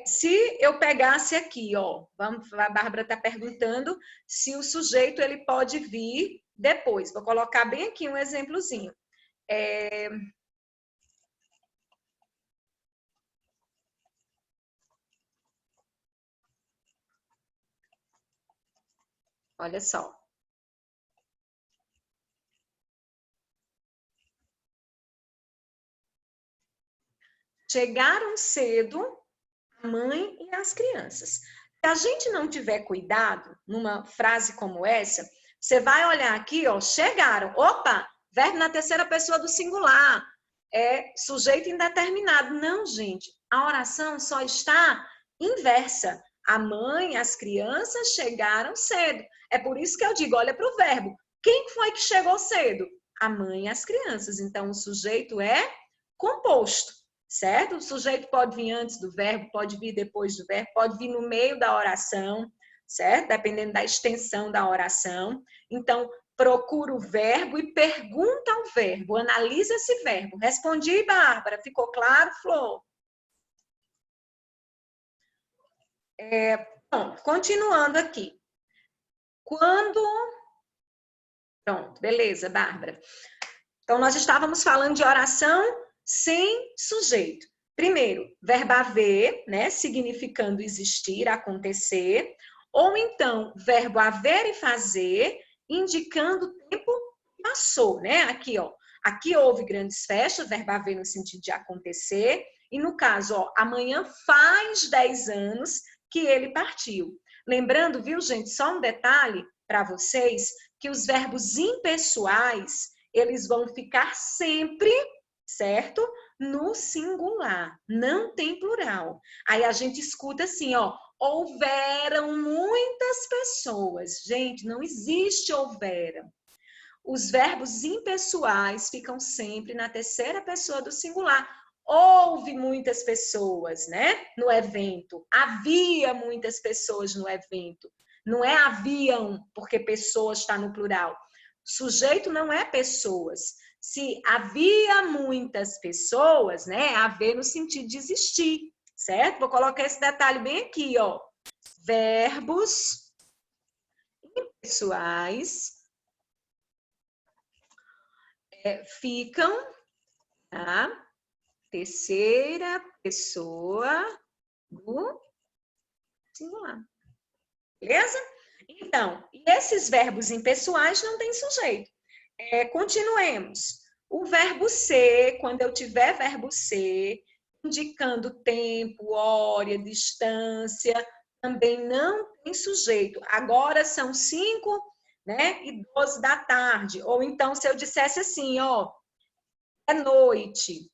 se eu pegasse aqui, ó, a Bárbara está perguntando se o sujeito ele pode vir depois. Vou colocar bem aqui um exemplozinho. Olha só. Chegaram cedo a mãe e as crianças. Se a gente não tiver cuidado numa frase como essa, você vai olhar aqui, ó, chegaram. Opa, verbo na terceira pessoa do singular. Sujeito indeterminado. Não, gente. A oração só está inversa. A mãe e as crianças chegaram cedo. É por isso que eu digo, olha para o verbo. Quem foi que chegou cedo? A mãe e as crianças. Então, o sujeito é composto, certo? O sujeito pode vir antes do verbo, pode vir depois do verbo, pode vir no meio da oração, certo? Dependendo da extensão da oração. Então, procura o verbo e pergunta ao verbo, analisa esse verbo. Respondi, Bárbara. Ficou claro, Flor? Bom, continuando aqui. Quando... Pronto, beleza, Bárbara. Então, nós estávamos falando de oração sem sujeito. Primeiro, verbo haver, né, significando existir, acontecer. Ou então, verbo haver e fazer, indicando o tempo que passou, né? Aqui, ó. Aqui houve grandes festas, verbo haver no sentido de acontecer. E no caso, ó, amanhã faz 10 anos que ele partiu. Lembrando, viu, gente, só um detalhe para vocês, que os verbos impessoais, eles vão ficar sempre, certo? No singular, não tem plural. Aí a gente escuta assim, ó, houveram muitas pessoas. Gente, não existe houveram. Os verbos impessoais ficam sempre na terceira pessoa do singular. Houve muitas pessoas, né, no evento. Havia muitas pessoas no evento. Não é haviam, porque pessoas está no plural. Sujeito não é pessoas. Se havia muitas pessoas, né, haver no sentido de existir, certo? Vou colocar esse detalhe bem aqui, ó. Verbos impessoais ficam na terceira pessoa do singular. Beleza? Então, esses verbos impessoais não têm sujeito. Continuemos. O verbo ser, quando eu tiver verbo ser, indicando tempo, hora, distância, também não tem sujeito. Agora são 5, né, e 12 da tarde. Ou então, se eu dissesse assim, ó, é noite.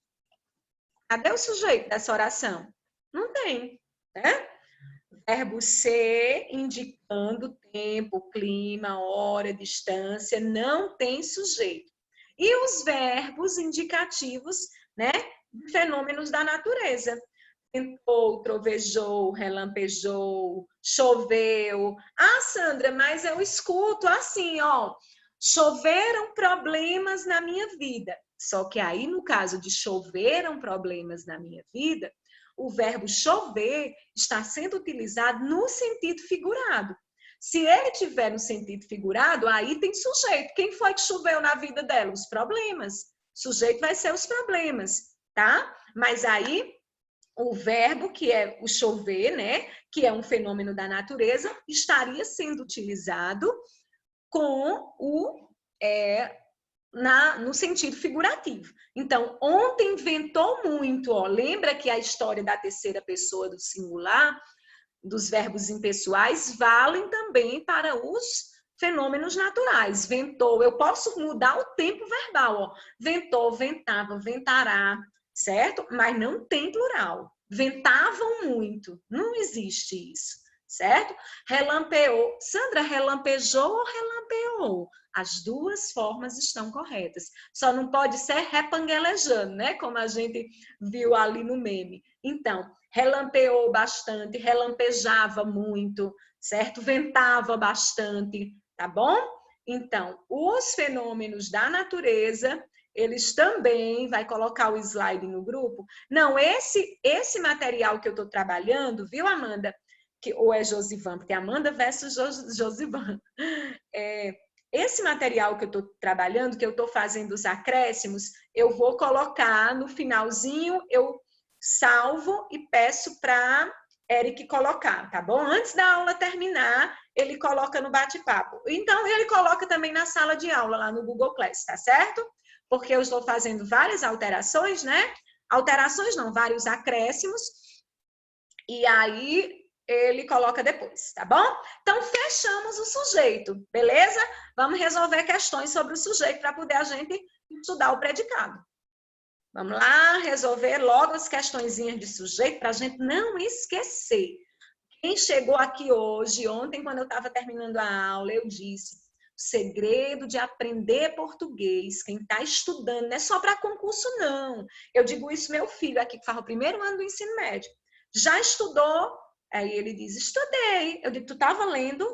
Cadê o sujeito dessa oração? Não tem, né? Verbo ser, indicando tempo, clima, hora, distância, não tem sujeito. E os verbos indicativos, né, de fenômenos da natureza. Ventou, trovejou, relampejou, choveu. Ah, Sandra, mas eu escuto assim, ó, choveram problemas na minha vida. Só que aí, no caso de choveram problemas na minha vida, o verbo chover está sendo utilizado no sentido figurado. Se ele tiver no sentido figurado, aí tem sujeito. Quem foi que choveu na vida dela? Os problemas. Sujeito vai ser os problemas, tá? Mas aí o verbo, que é o chover, né? Que é um fenômeno da natureza, estaria sendo utilizado com no sentido figurativo. Então, ontem ventou muito, ó. Lembra que a história da terceira pessoa do singular, dos verbos impessoais, valem também para os fenômenos naturais. Ventou, eu posso mudar o tempo verbal, ó. Ventou, ventava, ventará, certo? Mas não tem plural. Ventavam muito, não existe isso, certo? Relampeou. Sandra, relampejou ou relampeou? As duas formas estão corretas. Só não pode ser repanguelejando, né? Como a gente viu ali no meme. Então, relampeou bastante, relampejava muito, certo? Ventava bastante, tá bom? Então, os fenômenos da natureza, eles também, vai colocar o slide no grupo. Não, esse material que eu estou trabalhando, viu, Amanda? Ou é Josivan, porque Amanda versus Josivan. Esse material que eu estou trabalhando, que eu estou fazendo os acréscimos, eu vou colocar no finalzinho, eu salvo e peço para Eric colocar, tá bom? Antes da aula terminar, ele coloca no bate-papo. Então, ele coloca também na sala de aula, lá no Google Class, tá certo? Porque eu estou fazendo várias alterações, né? Alterações não, vários acréscimos. E aí, ele coloca depois, tá bom? Então, fechamos o sujeito, beleza? Vamos resolver questões sobre o sujeito para poder a gente estudar o predicado. Vamos lá, resolver logo as questõezinhas de sujeito para a gente não esquecer. Quem chegou aqui hoje, ontem, quando eu estava terminando a aula, eu disse: o segredo de aprender português, quem está estudando, não é só para concurso, não. Eu digo isso meu filho aqui, que faz o primeiro ano do ensino médio. Já estudou? Aí ele diz: estudei. Eu digo: tu estava lendo?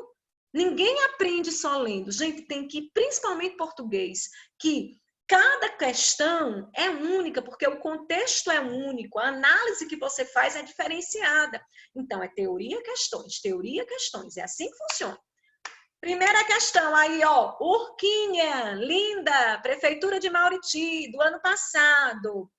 Ninguém aprende só lendo. Gente, tem que, principalmente português, que cada questão é única, porque o contexto é único, a análise que você faz é diferenciada. Então, é teoria, questões. É assim que funciona. Primeira questão aí, ó. Urquinha, linda, Prefeitura de Mauriti, do ano passado.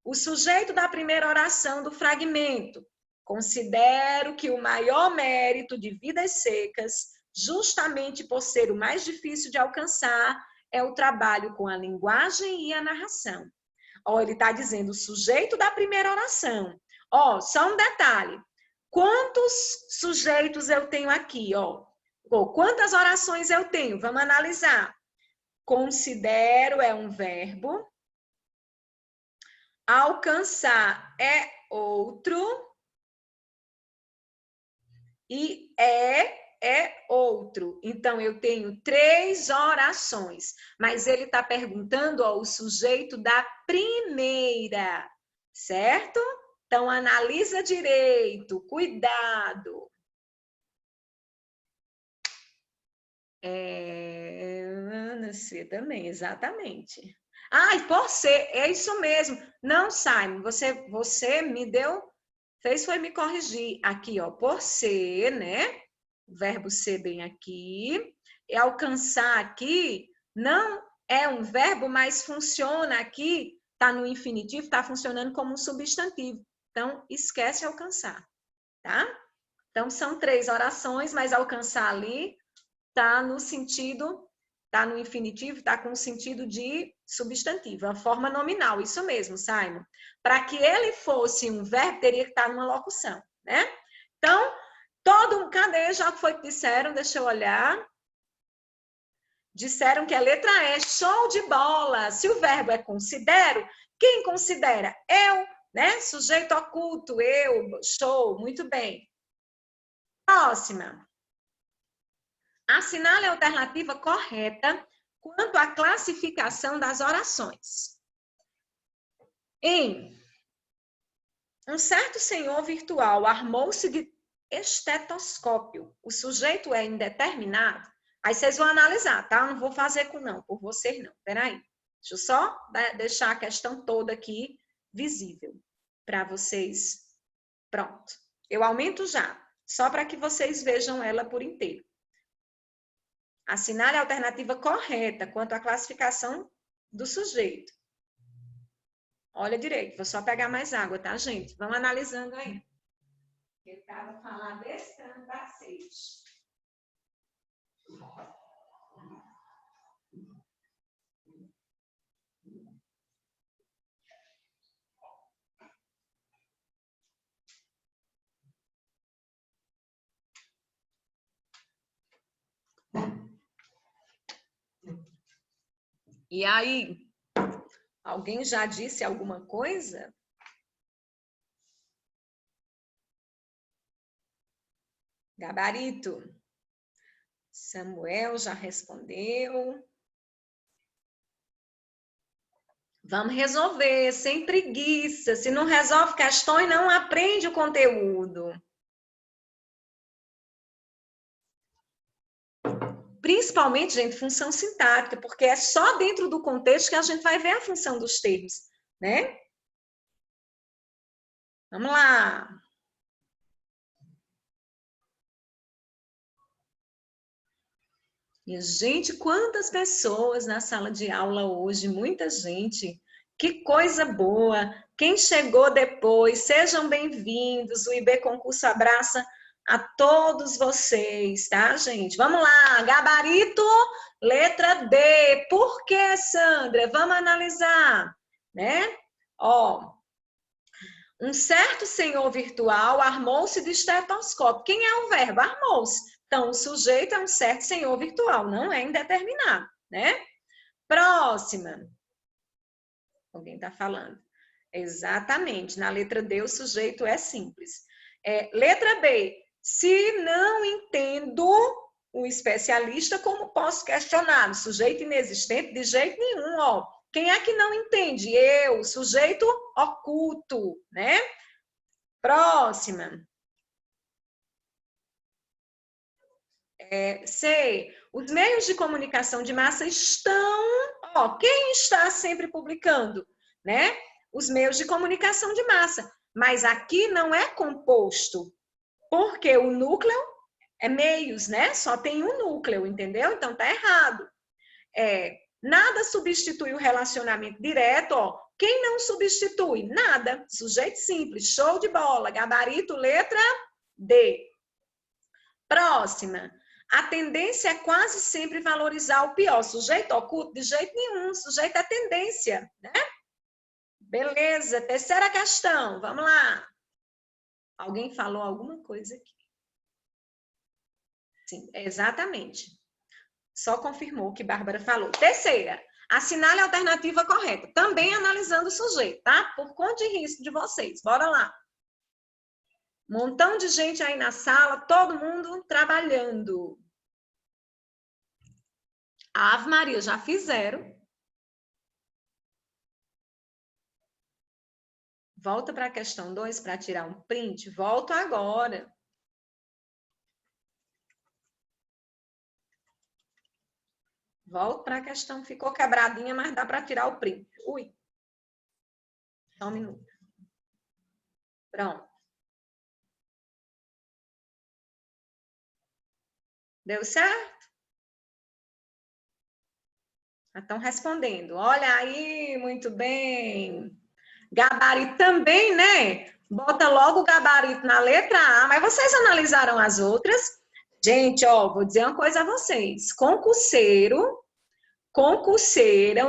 O sujeito da primeira oração do fragmento. Considero que o maior mérito de Vidas Secas, justamente por ser o mais difícil de alcançar, é o trabalho com a linguagem e a narração. Ó, ele está dizendo o sujeito da primeira oração. Ó, só um detalhe. Quantos sujeitos eu tenho aqui, ó? Quantas orações eu tenho? Vamos analisar. Considero é um verbo. Alcançar é outro. E é outro. Então, eu tenho 3 orações. Mas ele está perguntando ó, o sujeito da primeira, certo? Então, analisa direito, cuidado. Você também, exatamente. Ai, por ser, é isso mesmo. Não, Simon, você me deu, foi me corrigir. Aqui, ó, por ser, né? O verbo ser bem aqui. E alcançar aqui não é um verbo, mas funciona aqui, tá no infinitivo, tá funcionando como um substantivo. Então, esquece alcançar, tá? Então, são 3 orações, mas alcançar ali tá no sentido, tá no infinitivo, tá com o sentido de substantivo, a forma nominal, isso mesmo, Simon. Para que ele fosse um verbo, teria que estar numa locução, né? Então, cadê? Já foi que disseram, deixa eu olhar. Disseram que a letra E, show de bola. Se o verbo é considero, quem considera? Eu, né? Sujeito oculto, eu, show, muito bem. Próxima. Assinale a alternativa correta quanto à classificação das orações. Em um certo senhor virtual armou-se de estetoscópio. O sujeito é indeterminado. Aí vocês vão analisar, tá? Eu não vou fazer com não, por vocês não. Peraí. Deixa eu só deixar a questão toda aqui visível para vocês. Pronto. Eu aumento já, só para que vocês vejam ela por inteiro. Assinale a alternativa correta quanto à classificação do sujeito. Olha direito, vou só pegar mais água, tá, gente? Vamos analisando aí. Eu estava falando bastante da sede. E aí, alguém já disse alguma coisa? Gabarito. Samuel já respondeu. Vamos resolver, sem preguiça. Se não resolve questões, não aprende o conteúdo. Principalmente, gente, função sintática, porque é só dentro do contexto que a gente vai ver a função dos termos, né? Vamos lá. E, gente, quantas pessoas na sala de aula hoje, muita gente. Que coisa boa. Quem chegou depois, sejam bem-vindos. O IB Concurso abraça a todos vocês, tá, gente? Vamos lá, gabarito, letra D. Por que, Sandra? Vamos analisar, né? Ó, um certo senhor virtual armou-se de estetoscópio. Quem é o verbo? Armou-se. Então, o sujeito é um certo senhor virtual, não é indeterminado, né? Próxima. Alguém está falando. Exatamente. Na letra D, o sujeito é simples. Letra B. Se não entendo o especialista, como posso questionar? O sujeito inexistente? De jeito nenhum, ó. Quem é que não entende? Eu, sujeito oculto, né? Próxima. C. Os meios de comunicação de massa estão... Ó, quem está sempre publicando? Né? Os meios de comunicação de massa. Mas aqui não é composto, porque o núcleo é meios, né? Só tem um núcleo, entendeu? Então tá errado. Nada substitui o relacionamento direto, ó. Quem não substitui? Nada. Sujeito simples, show de bola. Gabarito, letra D. Próxima. A tendência é quase sempre valorizar o pior. Sujeito oculto? De jeito nenhum. Sujeito é tendência, né? Beleza. Terceira questão. Vamos lá. Alguém falou alguma coisa aqui? Sim, exatamente. Só confirmou o que Bárbara falou. Terceira. Assinale a alternativa correta. Também analisando o sujeito, tá? Por conta e risco de vocês. Bora lá. Montão de gente aí na sala, todo mundo trabalhando. Ave Maria, já fizeram. Volta para a questão 2 para tirar um print. Volto agora. Volto para a questão. Ficou quebradinha, mas dá para tirar o print. Ui. Só um minuto. Pronto. Deu certo? Estão respondendo. Olha aí, muito bem. Gabarito também, né? Bota logo o gabarito na letra A, mas vocês analisaram as outras? Gente, ó, vou dizer uma coisa a vocês. Concurseiro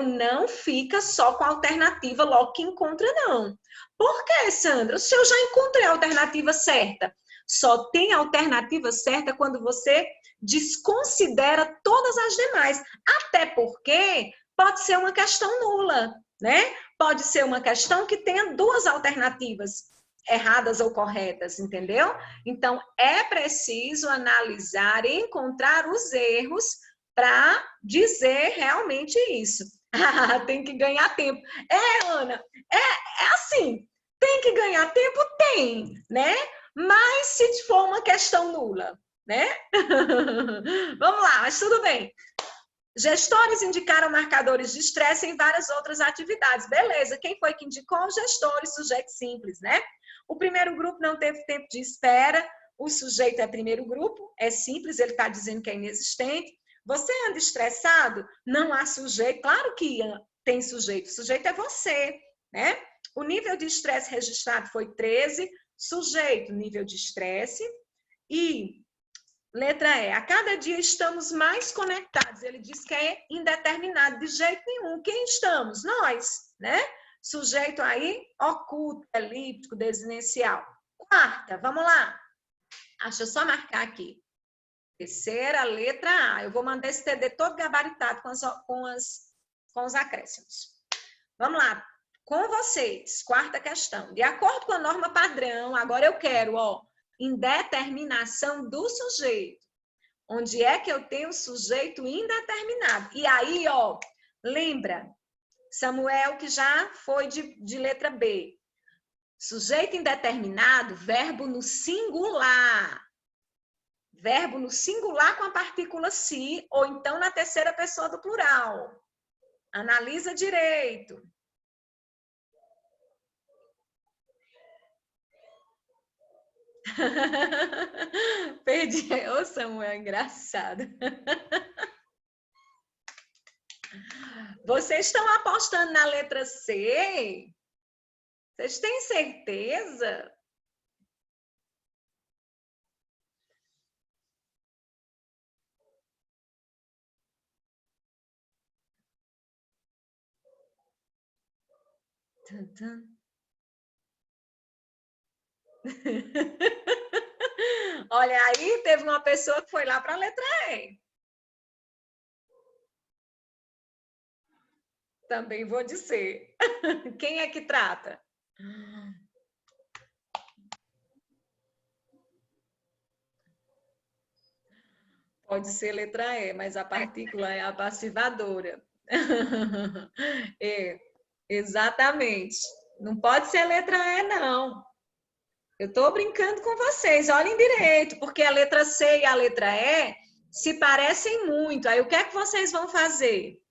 não fica só com a alternativa logo que encontra, não. Por que, Sandra? Se eu já encontrei a alternativa certa. Só tem a alternativa certa quando você desconsidera todas as demais. Até porque pode ser uma questão nula, né? Pode ser uma questão que tenha duas alternativas, erradas ou corretas, entendeu? Então, é preciso analisar e encontrar os erros para dizer realmente isso. Tem que ganhar tempo. Ana, é assim, tem que ganhar tempo? Tem, né? Mas se for uma questão nula, né? Vamos lá, mas tudo bem. Gestores indicaram marcadores de estresse em várias outras atividades. Beleza, quem foi que indicou? Gestores, sujeito simples, né? O primeiro grupo não teve tempo de espera, o sujeito é primeiro grupo, é simples, ele está dizendo que é inexistente. Você anda estressado? Não há sujeito? Claro que tem sujeito, o sujeito é você, né? O nível de estresse registrado foi 13, sujeito, nível de estresse. E letra E, a cada dia estamos mais conectados. Ele diz que é indeterminado, de jeito nenhum. Quem estamos? Nós, né? Sujeito aí, oculto, elíptico, desinencial. Quarta, vamos lá. Deixa eu só marcar aqui. Terceira, letra A. Eu vou mandar esse TD todo gabaritado com os acréscimos. Vamos lá. Com vocês, quarta questão. De acordo com a norma padrão, agora eu quero, ó, indeterminação do sujeito. Onde é que eu tenho sujeito indeterminado? E aí, ó, lembra, Samuel, que já foi de letra B. Sujeito indeterminado, verbo no singular. Verbo no singular com a partícula se, ou então na terceira pessoa do plural. Analisa direito. Perdi. Ô, Samuel, engraçado. Vocês estão apostando na letra C? Vocês têm certeza? Tum, tum. Olha, aí teve uma pessoa que foi lá para a letra E. Também vou dizer. Quem é que trata? Pode ser letra E, mas a partícula é a passivadora. É, exatamente. Não pode ser letra E, não. Eu estou brincando com vocês, olhem direito, porque a letra C e a letra E se parecem muito. Aí o que é que vocês vão fazer?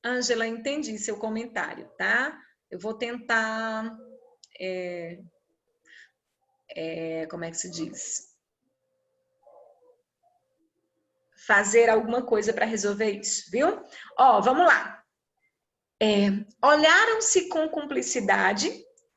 Ângela, entendi seu comentário, tá? Eu vou tentar... como é que se diz? Fazer alguma coisa para resolver isso, viu? Ó, vamos lá. Olharam-se com cumplicidade,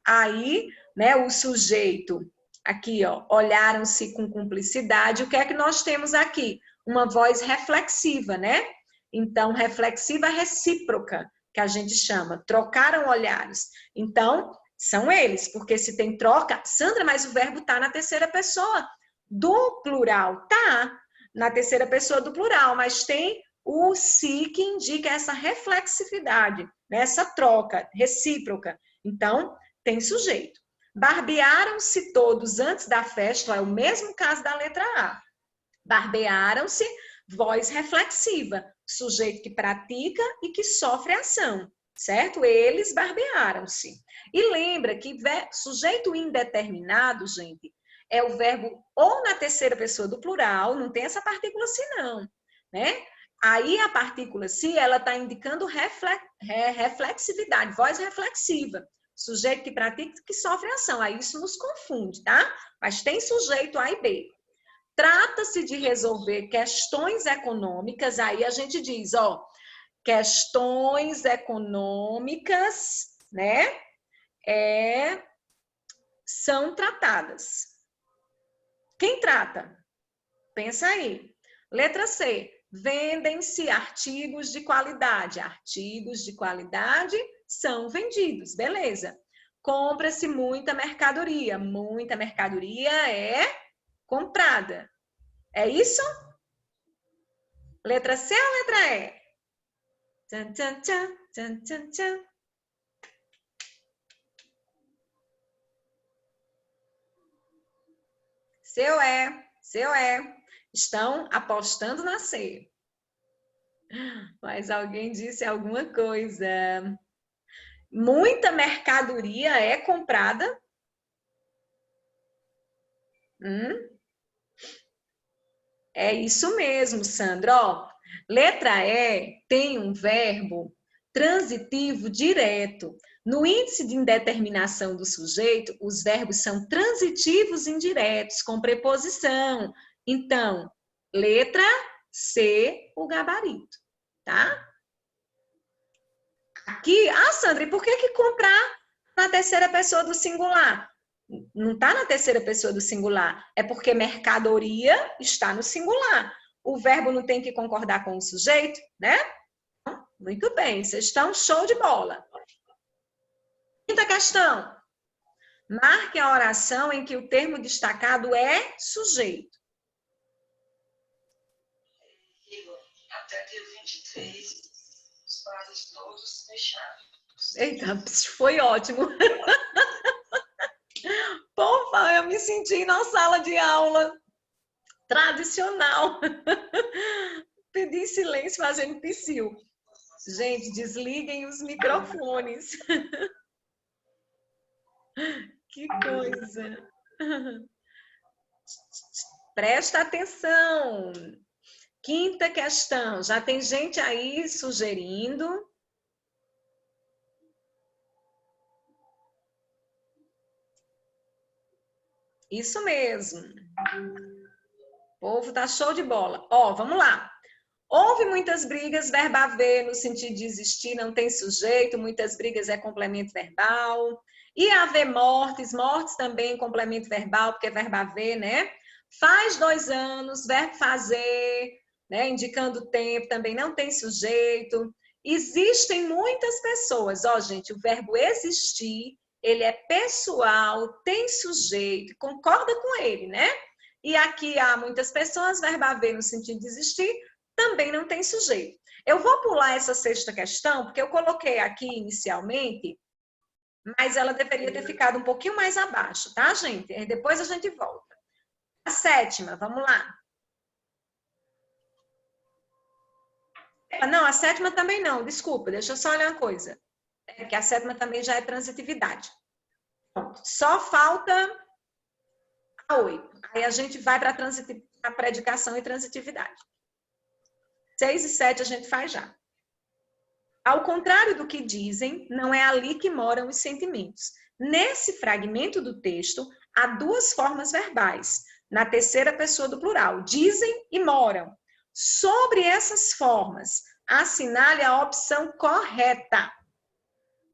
aí, né, o sujeito, aqui, ó, olharam-se com cumplicidade, o que é que nós temos aqui? Uma voz reflexiva, né? Então, reflexiva recíproca, que a gente chama, trocaram olhares. Então, são eles, porque se tem troca, Sandra, mas o verbo tá na terceira pessoa do plural, tá? Na terceira pessoa do plural, mas tem o se que indica essa reflexividade, né? Essa troca recíproca. Então, tem sujeito. Barbearam-se todos antes da festa, é o mesmo caso da letra A. Barbearam-se, voz reflexiva, sujeito que pratica e que sofre ação, certo? Eles barbearam-se. E lembra que sujeito indeterminado, gente, é o verbo ou na terceira pessoa do plural, não tem essa partícula se não, né? Aí a partícula se, ela está indicando reflexividade, voz reflexiva. Sujeito que pratica e que sofre ação. Aí isso nos confunde, tá? Mas tem sujeito A e B. Trata-se de resolver questões econômicas, aí a gente diz, ó, questões econômicas, né, são tratadas. Quem trata? Pensa aí. Letra C, vendem-se artigos de qualidade. Artigos de qualidade são vendidos, beleza. Compra-se muita mercadoria. Muita mercadoria é comprada. É isso? Letra C ou letra E? Tchan, tchan, tchan, tchan, tchan, tchan. Seu E. Estão apostando na C. Mas alguém disse alguma coisa. Muita mercadoria é comprada. É isso mesmo, Sandra. Ó, letra E tem um verbo transitivo direto. No índice de indeterminação do sujeito, os verbos são transitivos indiretos, com preposição. Então, letra C, o gabarito, tá? Aqui, Sandra, e por que comprar na terceira pessoa do singular? Não está na terceira pessoa do singular, é porque mercadoria está no singular. O verbo não tem que concordar com o sujeito, né? Muito bem, vocês estão show de bola. Quinta questão. Marque a oração em que o termo destacado é sujeito. Até dia 23, os bares todos fechados. Eita, foi ótimo. Poxa, eu me senti na sala de aula tradicional. Pedi silêncio fazendo psiu. Gente, desliguem os microfones. Que coisa. Presta atenção. Quinta questão. Já tem gente aí sugerindo. Isso mesmo. O povo tá show de bola. Ó, vamos lá. Houve muitas brigas, verbo haver no sentido de existir, não tem sujeito, muitas brigas é complemento verbal. E haver mortes, mortes também complemento verbal, porque é verbo haver, né? Faz 2 anos, verbo fazer, né? Indicando o tempo, também não tem sujeito. Existem muitas pessoas, ó, gente, o verbo existir, ele é pessoal, tem sujeito, concorda com ele, né? E aqui há muitas pessoas, verbo haver no sentido de existir, também não tem sujeito. Eu vou pular essa sexta questão, porque eu coloquei aqui inicialmente, mas ela deveria ter ficado um pouquinho mais abaixo, tá, gente? E depois a gente volta. A sétima, vamos lá. Não, a sétima também não, desculpa, deixa eu só olhar uma coisa. É que a sétima também já é transitividade. Pronto. Só falta a 8. Aí a gente vai para a predicação e transitividade. 6 e 7 a gente faz já. Ao contrário do que dizem, não é ali que moram os sentimentos. Nesse fragmento do texto, há 2 formas verbais, na terceira pessoa do plural, dizem e moram. Sobre essas formas, assinale a opção correta.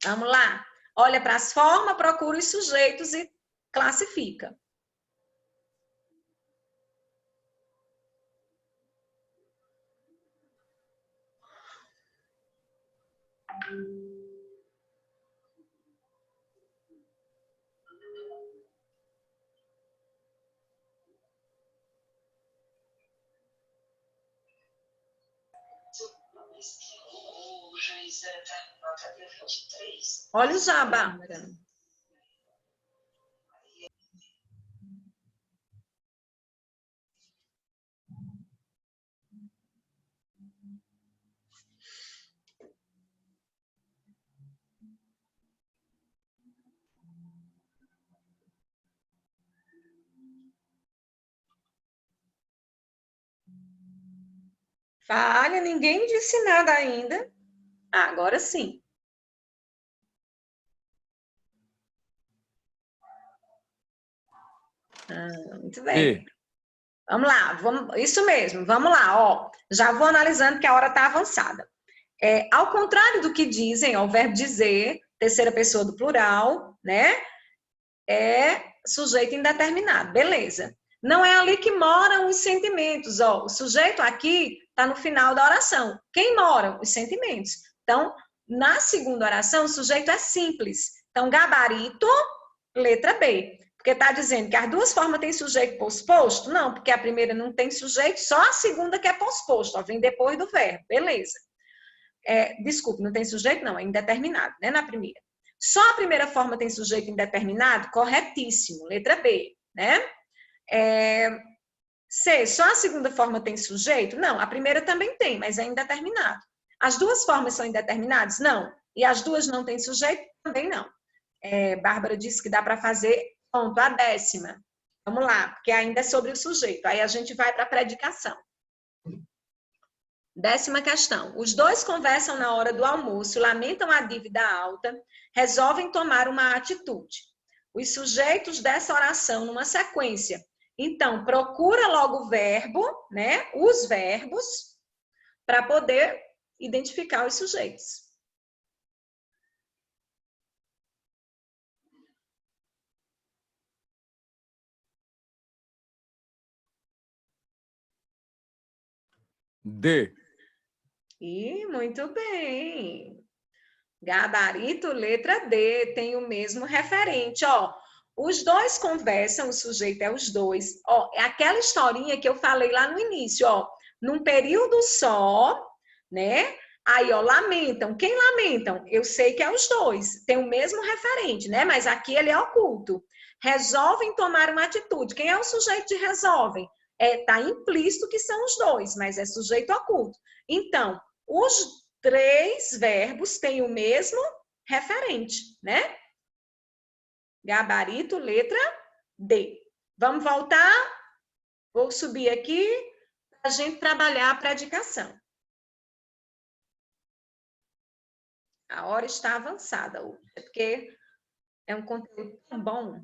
Vamos lá. Olha para as formas, procura os sujeitos e classifica. O juiz determinou até dia 23. Olha já, Bárbara. Falha, ninguém disse nada ainda. Ah, agora sim. Muito bem. Vamos lá, isso mesmo, vamos lá, ó. Já vou analisando que a hora está avançada. Ao contrário do que dizem, ó, o verbo dizer, terceira pessoa do plural, né? É sujeito indeterminado, beleza. Não é ali que moram os sentimentos, ó. O sujeito aqui está no final da oração. Quem moram? Os sentimentos. Então, na segunda oração, o sujeito é simples. Então, gabarito, letra B. Porque está dizendo que as 2 formas têm sujeito posposto? Não, porque a primeira não tem sujeito, só a segunda que é posposto, ó, vem depois do verbo, beleza. Desculpe, não tem sujeito? Não, é indeterminado, né, na primeira. Só a primeira forma tem sujeito indeterminado? Corretíssimo, letra B, né? C, só a segunda forma tem sujeito? Não, a primeira também tem, mas é indeterminado. As 2 formas são indeterminadas? Não. E as 2 não têm sujeito? Também não. Bárbara disse que dá para fazer, ponto, a 10ª. Vamos lá, porque ainda é sobre o sujeito. Aí a gente vai para a predicação. 10ª questão. Os dois conversam na hora do almoço, lamentam a dívida alta, resolvem tomar uma atitude. Os sujeitos dessa oração numa sequência. Então, procura logo o verbo, né? Os verbos, para poder identificar os sujeitos. D. E muito bem. Gabarito, letra D, tem o mesmo referente, ó. Os dois conversam, o sujeito é os dois. Ó, é aquela historinha que eu falei lá no início, ó. Num período só, né? Aí, ó, lamentam. Quem lamentam? Eu sei que é os dois. Tem o mesmo referente, né? Mas aqui ele é oculto. Resolvem tomar uma atitude. Quem é o sujeito de resolvem? Tá implícito que são os dois, mas é sujeito oculto. Então, os 3 verbos têm o mesmo referente, né? Gabarito, letra D. Vamos voltar? Vou subir aqui para a gente trabalhar a predicação. A hora está avançada hoje, porque é um conteúdo tão bom.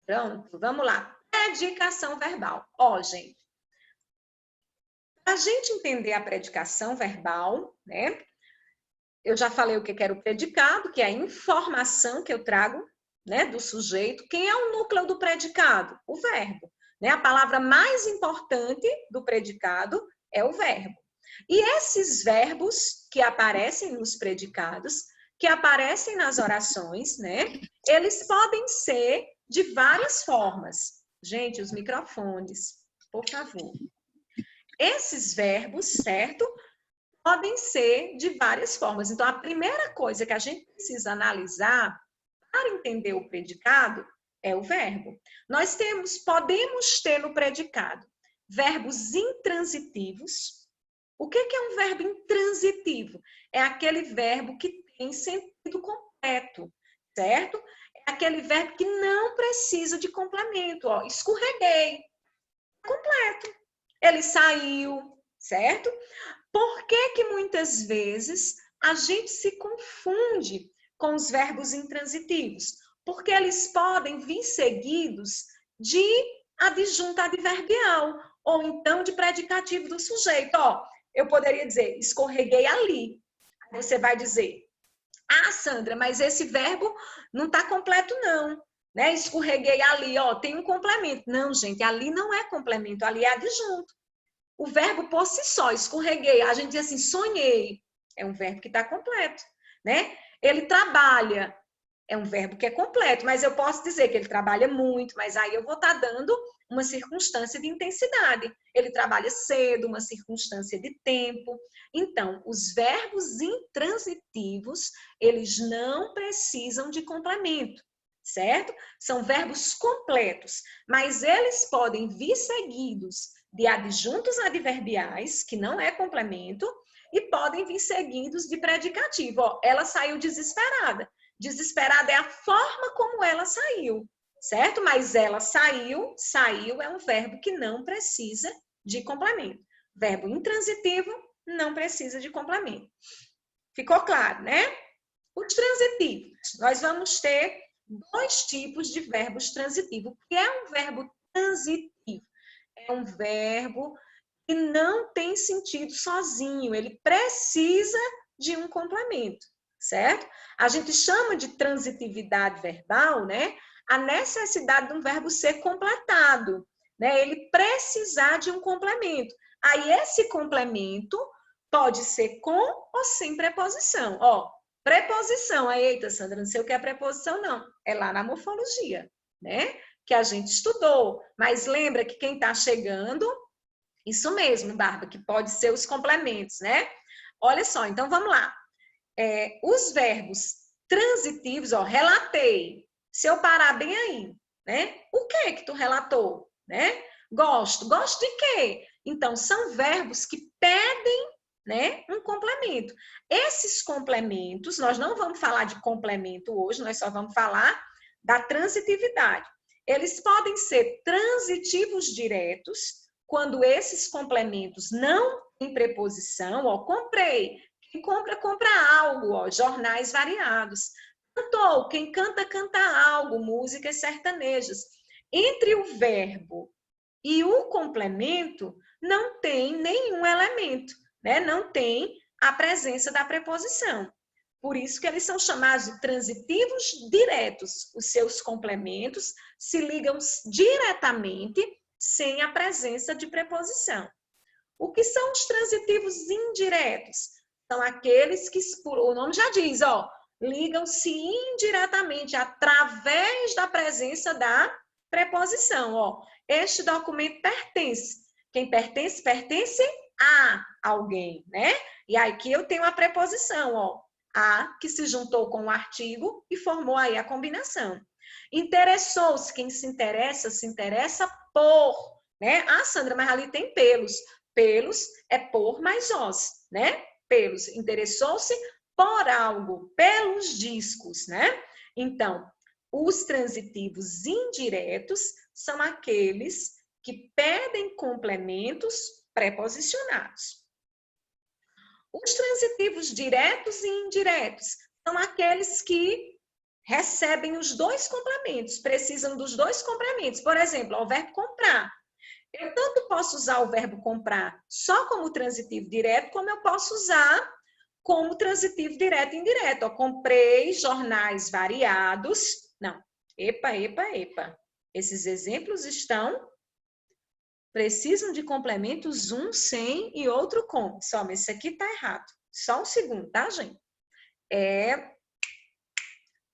Pronto, vamos lá. Predicação verbal. Ó, gente, para a gente entender a predicação verbal, né? Eu já falei o que era o predicado, que é a informação que eu trago, né, do sujeito. Quem é o núcleo do predicado? O verbo. Né? A palavra mais importante do predicado é o verbo. E esses verbos que aparecem nos predicados, que aparecem nas orações, né, eles podem ser de várias formas. Gente, os microfones, por favor. Esses verbos, certo? Podem ser de várias formas. Então, a primeira coisa que a gente precisa analisar para entender o predicado é o verbo. Nós podemos ter no predicado verbos intransitivos. O que é um verbo intransitivo? É aquele verbo que tem sentido completo, certo? É aquele verbo que não precisa de complemento. Ó, escorreguei. Completo. Ele saiu, certo? Por que muitas vezes a gente se confunde com os verbos intransitivos? Porque eles podem vir seguidos de adjunto adverbial, ou então de predicativo do sujeito. Ó, eu poderia dizer, escorreguei ali. Aí você vai dizer, ah, Sandra, mas esse verbo não está completo, não. Né? Escorreguei ali, ó, tem um complemento. Não, gente, ali não é complemento, ali é adjunto. O verbo por si só, escorreguei, a gente diz assim, sonhei, é um verbo que está completo, né? Ele trabalha, é um verbo que é completo, mas eu posso dizer que ele trabalha muito, mas aí eu vou estar dando uma circunstância de intensidade. Ele trabalha cedo, uma circunstância de tempo. Então, os verbos intransitivos, eles não precisam de complemento, certo? São verbos completos, mas eles podem vir seguidos de adjuntos adverbiais, que não é complemento, e podem vir seguidos de predicativo. Ó, ela saiu desesperada. Desesperada é a forma como ela saiu, certo? Mas ela saiu é um verbo que não precisa de complemento. Verbo intransitivo não precisa de complemento. Ficou claro, né? Os transitivos. Nós vamos ter 2 tipos de verbos transitivos. O que é um verbo transitivo? É um verbo que não tem sentido sozinho, ele precisa de um complemento, certo? A gente chama de transitividade verbal, né? A necessidade de um verbo ser completado, né? Ele precisar de um complemento. Aí esse complemento pode ser com ou sem preposição. Ó, preposição. Aí, eita, Sandra, não sei o que é preposição, não. É lá na morfologia, né? Que a gente estudou, mas lembra que quem está chegando, isso mesmo, Bárbara, que pode ser os complementos, né? Olha só, então vamos lá. Os verbos transitivos, ó, relatei. Se eu parar bem aí, né? O que tu relatou, né? Gosto. Gosto de quê? Então, são verbos que pedem, né, um complemento. Esses complementos, nós não vamos falar de complemento hoje, nós só vamos falar da transitividade. Eles podem ser transitivos diretos quando esses complementos não têm preposição, ó, comprei. Quem compra, compra algo, ó, jornais variados. Cantou, quem canta, canta algo, músicas sertanejas. Entre o verbo e o complemento, não tem nenhum elemento, né? Não tem a presença da preposição. Por isso que eles são chamados de transitivos diretos. Os seus complementos se ligam diretamente sem a presença de preposição. O que são os transitivos indiretos? São aqueles que, o nome já diz, ó, ligam-se indiretamente através da presença da preposição. Ó, este documento pertence. Quem pertence, pertence a alguém, né? E aqui eu tenho a preposição, ó, a, que se juntou com o artigo e formou aí a combinação. Interessou-se, quem se interessa por, né? Ah, Sandra, mas ali tem pelos. Pelos é por mais os, né? Pelos. Interessou-se por algo, pelos discos, né? Então, os transitivos indiretos são aqueles que pedem complementos preposicionados. Os transitivos diretos e indiretos são aqueles que recebem os dois complementos, precisam dos dois complementos. Por exemplo, o verbo comprar. Eu tanto posso usar o verbo comprar só como transitivo direto, como eu posso usar como transitivo direto e indireto. Ó, comprei jornais variados. Não, epa. Esses exemplos precisam de complementos, um sem e outro com. Só, mas isso aqui está errado. Só um segundo, tá, gente?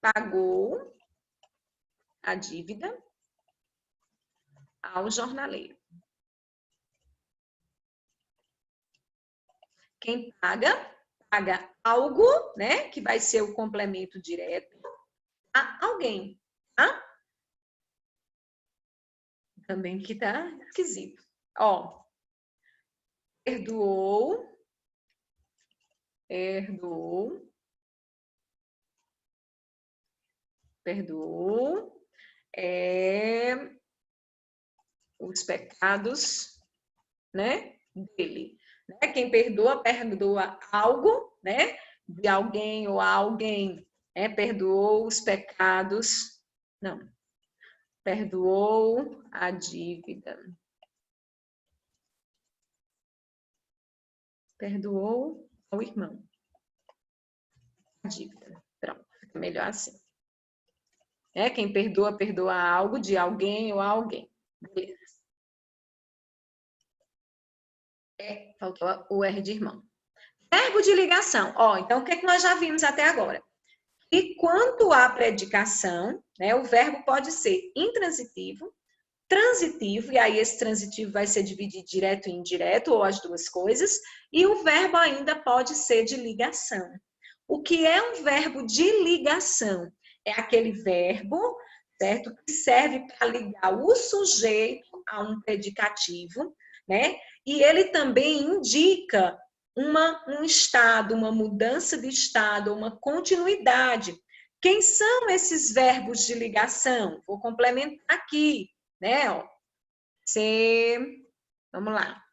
Pagou a dívida ao jornaleiro. Quem paga algo, né? Que vai ser o complemento direto a alguém, tá? Também que tá esquisito. Ó, perdoou, os pecados, né, dele. Né? Quem perdoa algo, né, de alguém ou a alguém, né, perdoou os pecados, não, perdoou a dívida. Perdoou ao irmão. A dívida. Pronto, fica melhor assim. É, quem perdoa algo de alguém ou a alguém. Beleza. Faltou o R de irmão. Verbo de ligação. Ó, então, o que nós já vimos até agora? E quanto à predicação, né, o verbo pode ser intransitivo, transitivo, e aí esse transitivo vai ser dividido direto e indireto, ou as duas coisas, e o verbo ainda pode ser de ligação. O que é um verbo de ligação? É aquele verbo, certo, que serve para ligar o sujeito a um predicativo, né? E ele também indica um estado, uma mudança de estado, uma continuidade. Quem são esses verbos de ligação? Vou complementar aqui, né? Ó, vamos lá.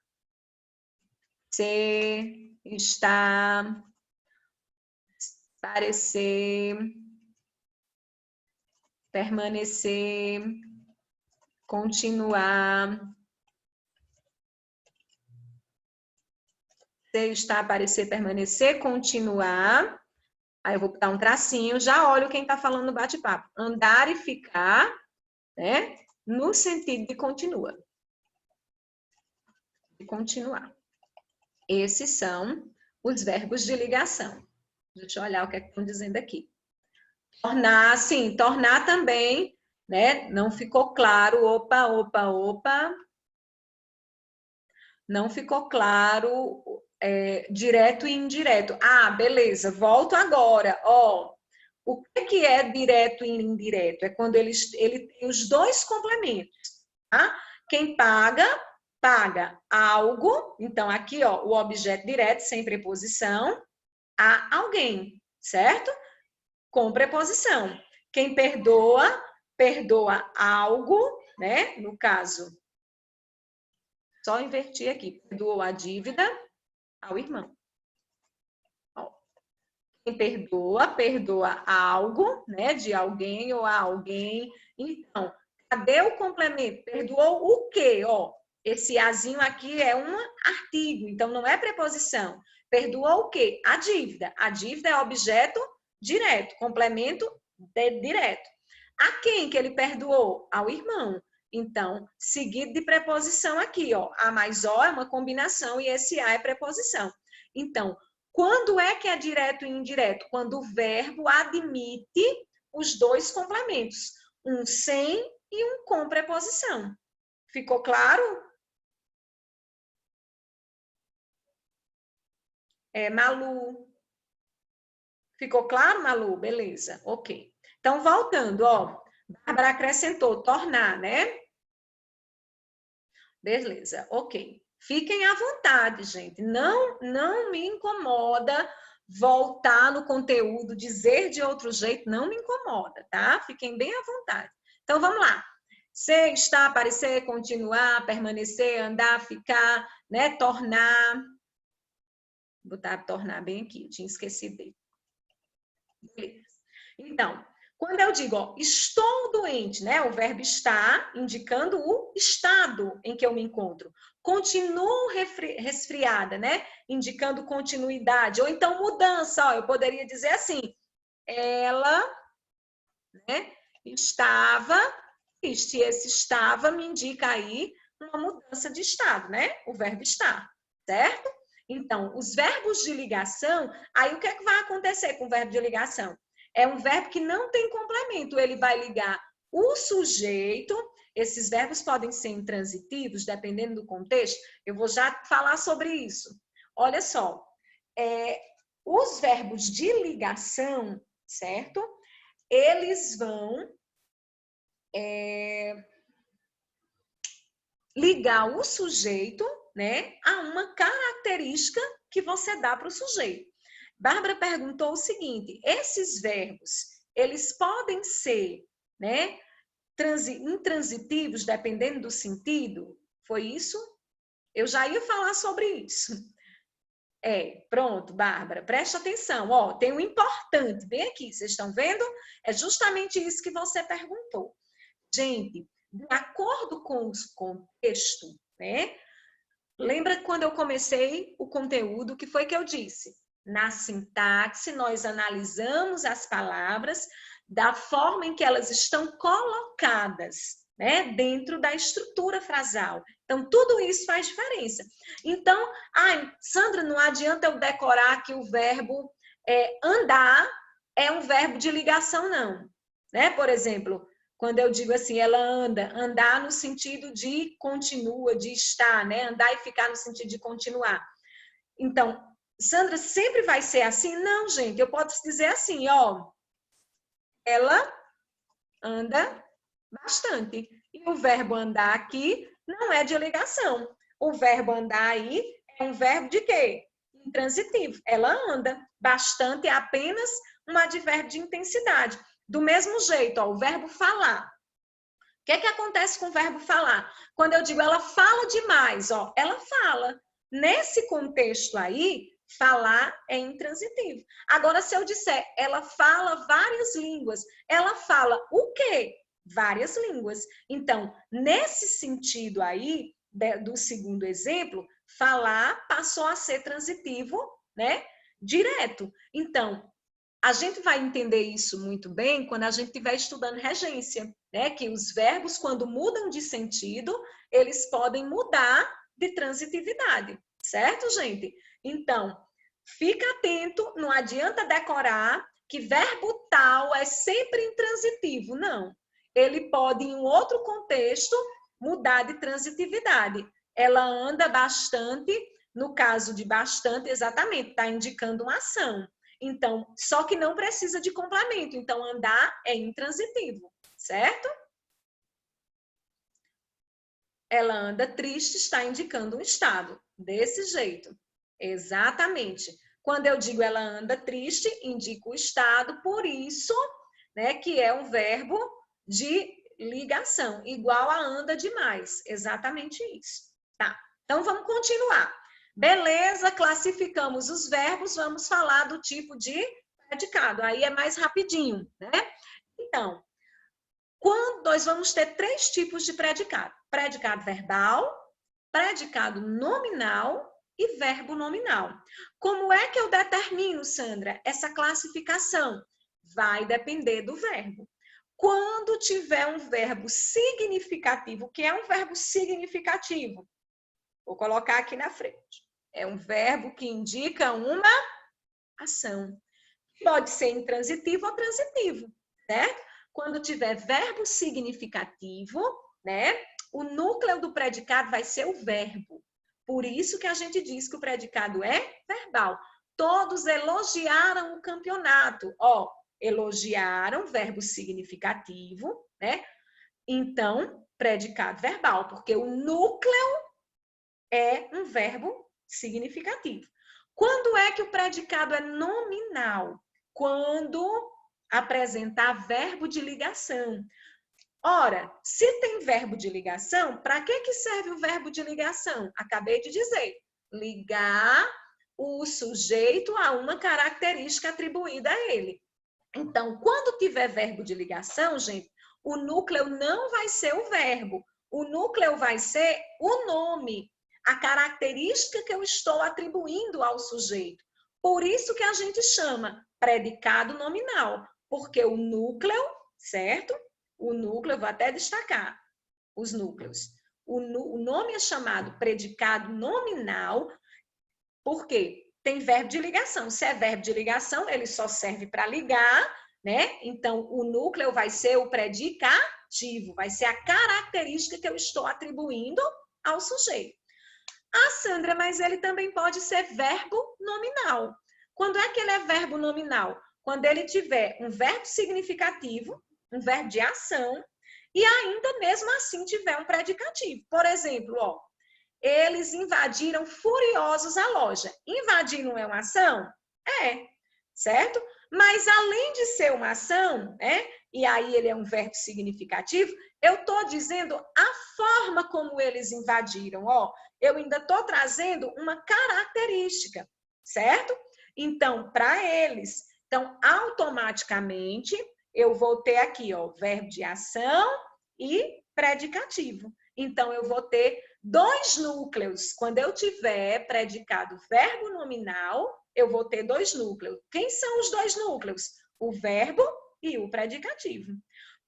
Ser, estar, parecer, permanecer, continuar. Ser, estar, parecer, permanecer, continuar. Aí eu vou dar um tracinho, já olho quem está falando no bate-papo. Andar e ficar, né? No sentido de continua. De continuar. Esses são os verbos de ligação. Deixa eu olhar o que é que estão dizendo aqui. Tornar, sim, tornar também, né? Não ficou claro, opa. Não ficou claro, direto e indireto. Ah, beleza, volto agora. Ó, o que é direto e indireto? É quando ele tem os dois complementos, tá? Quem paga algo. Então, aqui, ó, o objeto direto, sem preposição, a alguém, certo? Com preposição. Quem perdoa algo, né? No caso, Só invertir aqui. Perdoou a dívida ao irmão. Ó, quem perdoa, perdoa algo, né? De alguém ou a alguém. Então, cadê o complemento? Perdoou o quê? Ó, esse azinho aqui é um artigo, então não é preposição. Perdoou o quê? A dívida. A dívida é objeto direto, complemento direto. A quem que ele perdoou? Ao irmão. Então, seguido de preposição aqui, ó. A mais O é uma combinação e esse A é preposição. Então, quando é que é direto e indireto? Quando o verbo admite os dois complementos. Um sem e um com preposição. Ficou claro? Malu. Ficou claro, Malu? Beleza, ok. Então, voltando, ó. Bárbara acrescentou tornar, né? Beleza, ok. Fiquem à vontade, gente. Não me incomoda voltar no conteúdo, dizer de outro jeito, não me incomoda, tá? Fiquem bem à vontade. Então, vamos lá. Ser, estar, aparecer, continuar, permanecer, andar, ficar, né? Tornar. Vou botar tornar bem aqui, eu tinha esquecido dele. Beleza. Então, quando eu digo, ó, estou doente, né? O verbo estar indicando o estado em que eu me encontro. Continuo resfriada, né? Indicando continuidade. Ou então mudança, ó, eu poderia dizer assim, ela, né, estava triste. Esse estava me indica aí uma mudança de estado, né? O verbo estar, certo? Então, os verbos de ligação, aí o que é que vai acontecer com o verbo de ligação? É um verbo que não tem complemento, ele vai ligar o sujeito, esses verbos podem ser intransitivos, dependendo do contexto, eu vou já falar sobre isso. Olha só, os verbos de ligação, certo? Eles vão ligar o sujeito, né, a uma característica que você dá para o sujeito. Bárbara perguntou o seguinte, esses verbos, eles podem ser, né, intransitivos, dependendo do sentido? Foi isso? Eu já ia falar sobre isso. Pronto, Bárbara, preste atenção. Ó, tem um importante, bem aqui, vocês estão vendo? É justamente isso que você perguntou. Gente, de acordo com o contexto, né? Lembra quando eu comecei o conteúdo, o que foi que eu disse? Na sintaxe, nós analisamos as palavras da forma em que elas estão colocadas, né? Dentro da estrutura frasal. Então, tudo isso faz diferença. Então, Sandra, não adianta eu decorar que o verbo andar é um verbo de ligação, não. Né? Por exemplo, quando eu digo assim, ela anda, andar no sentido de continua, de estar, né? Andar e ficar no sentido de continuar. Então, Sandra, sempre vai ser assim? Não, gente, eu posso dizer assim, ó, ela anda bastante. E o verbo andar aqui não é de ligação. O verbo andar aí é um verbo de quê? Intransitivo. Ela anda. Bastante é apenas um advérbio de intensidade. Do mesmo jeito, ó, o verbo falar. O que é que acontece com o verbo falar? Quando eu digo ela fala demais, ó, ela fala. Nesse contexto aí, falar é intransitivo. Agora, se eu disser ela fala várias línguas, ela fala o quê? Várias línguas. Então, nesse sentido aí, do segundo exemplo, falar passou a ser transitivo, né? Direto. Então, a gente vai entender isso muito bem quando a gente estiver estudando regência, né? Que os verbos, quando mudam de sentido, eles podem mudar de transitividade, certo, gente? Então, fica atento, não adianta decorar que verbo tal é sempre intransitivo, não. Ele pode, em um outro contexto, mudar de transitividade. Ela anda bastante, no caso de bastante, exatamente, está indicando uma ação. Então, só que não precisa de complemento. Então, andar é intransitivo, certo? Ela anda triste, está indicando um estado. Desse jeito. Exatamente. Quando eu digo ela anda triste, indica o estado, por isso, né, que é um verbo de ligação, igual a anda demais. Exatamente isso. Tá. Então, vamos continuar. Beleza, classificamos os verbos, vamos falar do tipo de predicado. Aí é mais rapidinho, né? Então, quando nós vamos ter 3 tipos de predicado. Predicado verbal, predicado nominal e verbo nominal. Como é que eu determino, Sandra, essa classificação? Vai depender do verbo. Quando tiver um verbo significativo, o que é um verbo significativo? Vou colocar aqui na frente. É um verbo que indica uma ação. Pode ser intransitivo ou transitivo, certo? Quando tiver verbo significativo, né? O núcleo do predicado vai ser o verbo. Por isso que a gente diz que o predicado é verbal. Todos elogiaram o campeonato. Ó, elogiaram, verbo significativo, né? Então, predicado verbal, porque o núcleo é um verbo significativo. Quando é que o predicado é nominal? Quando apresentar verbo de ligação. Ora, se tem verbo de ligação, para que serve o verbo de ligação? Acabei de dizer, ligar o sujeito a uma característica atribuída a ele. Então, quando tiver verbo de ligação, gente, o núcleo não vai ser o verbo, o núcleo vai ser o nome, a característica que eu estou atribuindo ao sujeito. Por isso que a gente chama predicado nominal, porque o núcleo, certo? O núcleo, eu vou até destacar os núcleos. O nome é chamado predicado nominal, porque tem verbo de ligação. Se é verbo de ligação, ele só serve para ligar, né? Então, o núcleo vai ser o predicativo, vai ser a característica que eu estou atribuindo ao sujeito. Ah, Sandra, mas ele também pode ser verbo nominal. Quando é que ele é verbo nominal? Quando ele tiver um verbo significativo, um verbo de ação, e ainda mesmo assim tiver um predicativo. Por exemplo, ó, eles invadiram furiosos a loja. Invadir não é uma ação? É, certo? Mas além de ser uma ação, né? E aí ele é um verbo significativo, eu estou dizendo a forma como eles invadiram, ó. Eu ainda estou trazendo uma característica, certo? Então, para eles, então, automaticamente, eu vou ter aqui, ó, verbo de ação e predicativo. Então, eu vou ter 2 núcleos. Quando eu tiver predicado verbo nominal, eu vou ter 2 núcleos. Quem são os 2 núcleos? O verbo e o predicativo.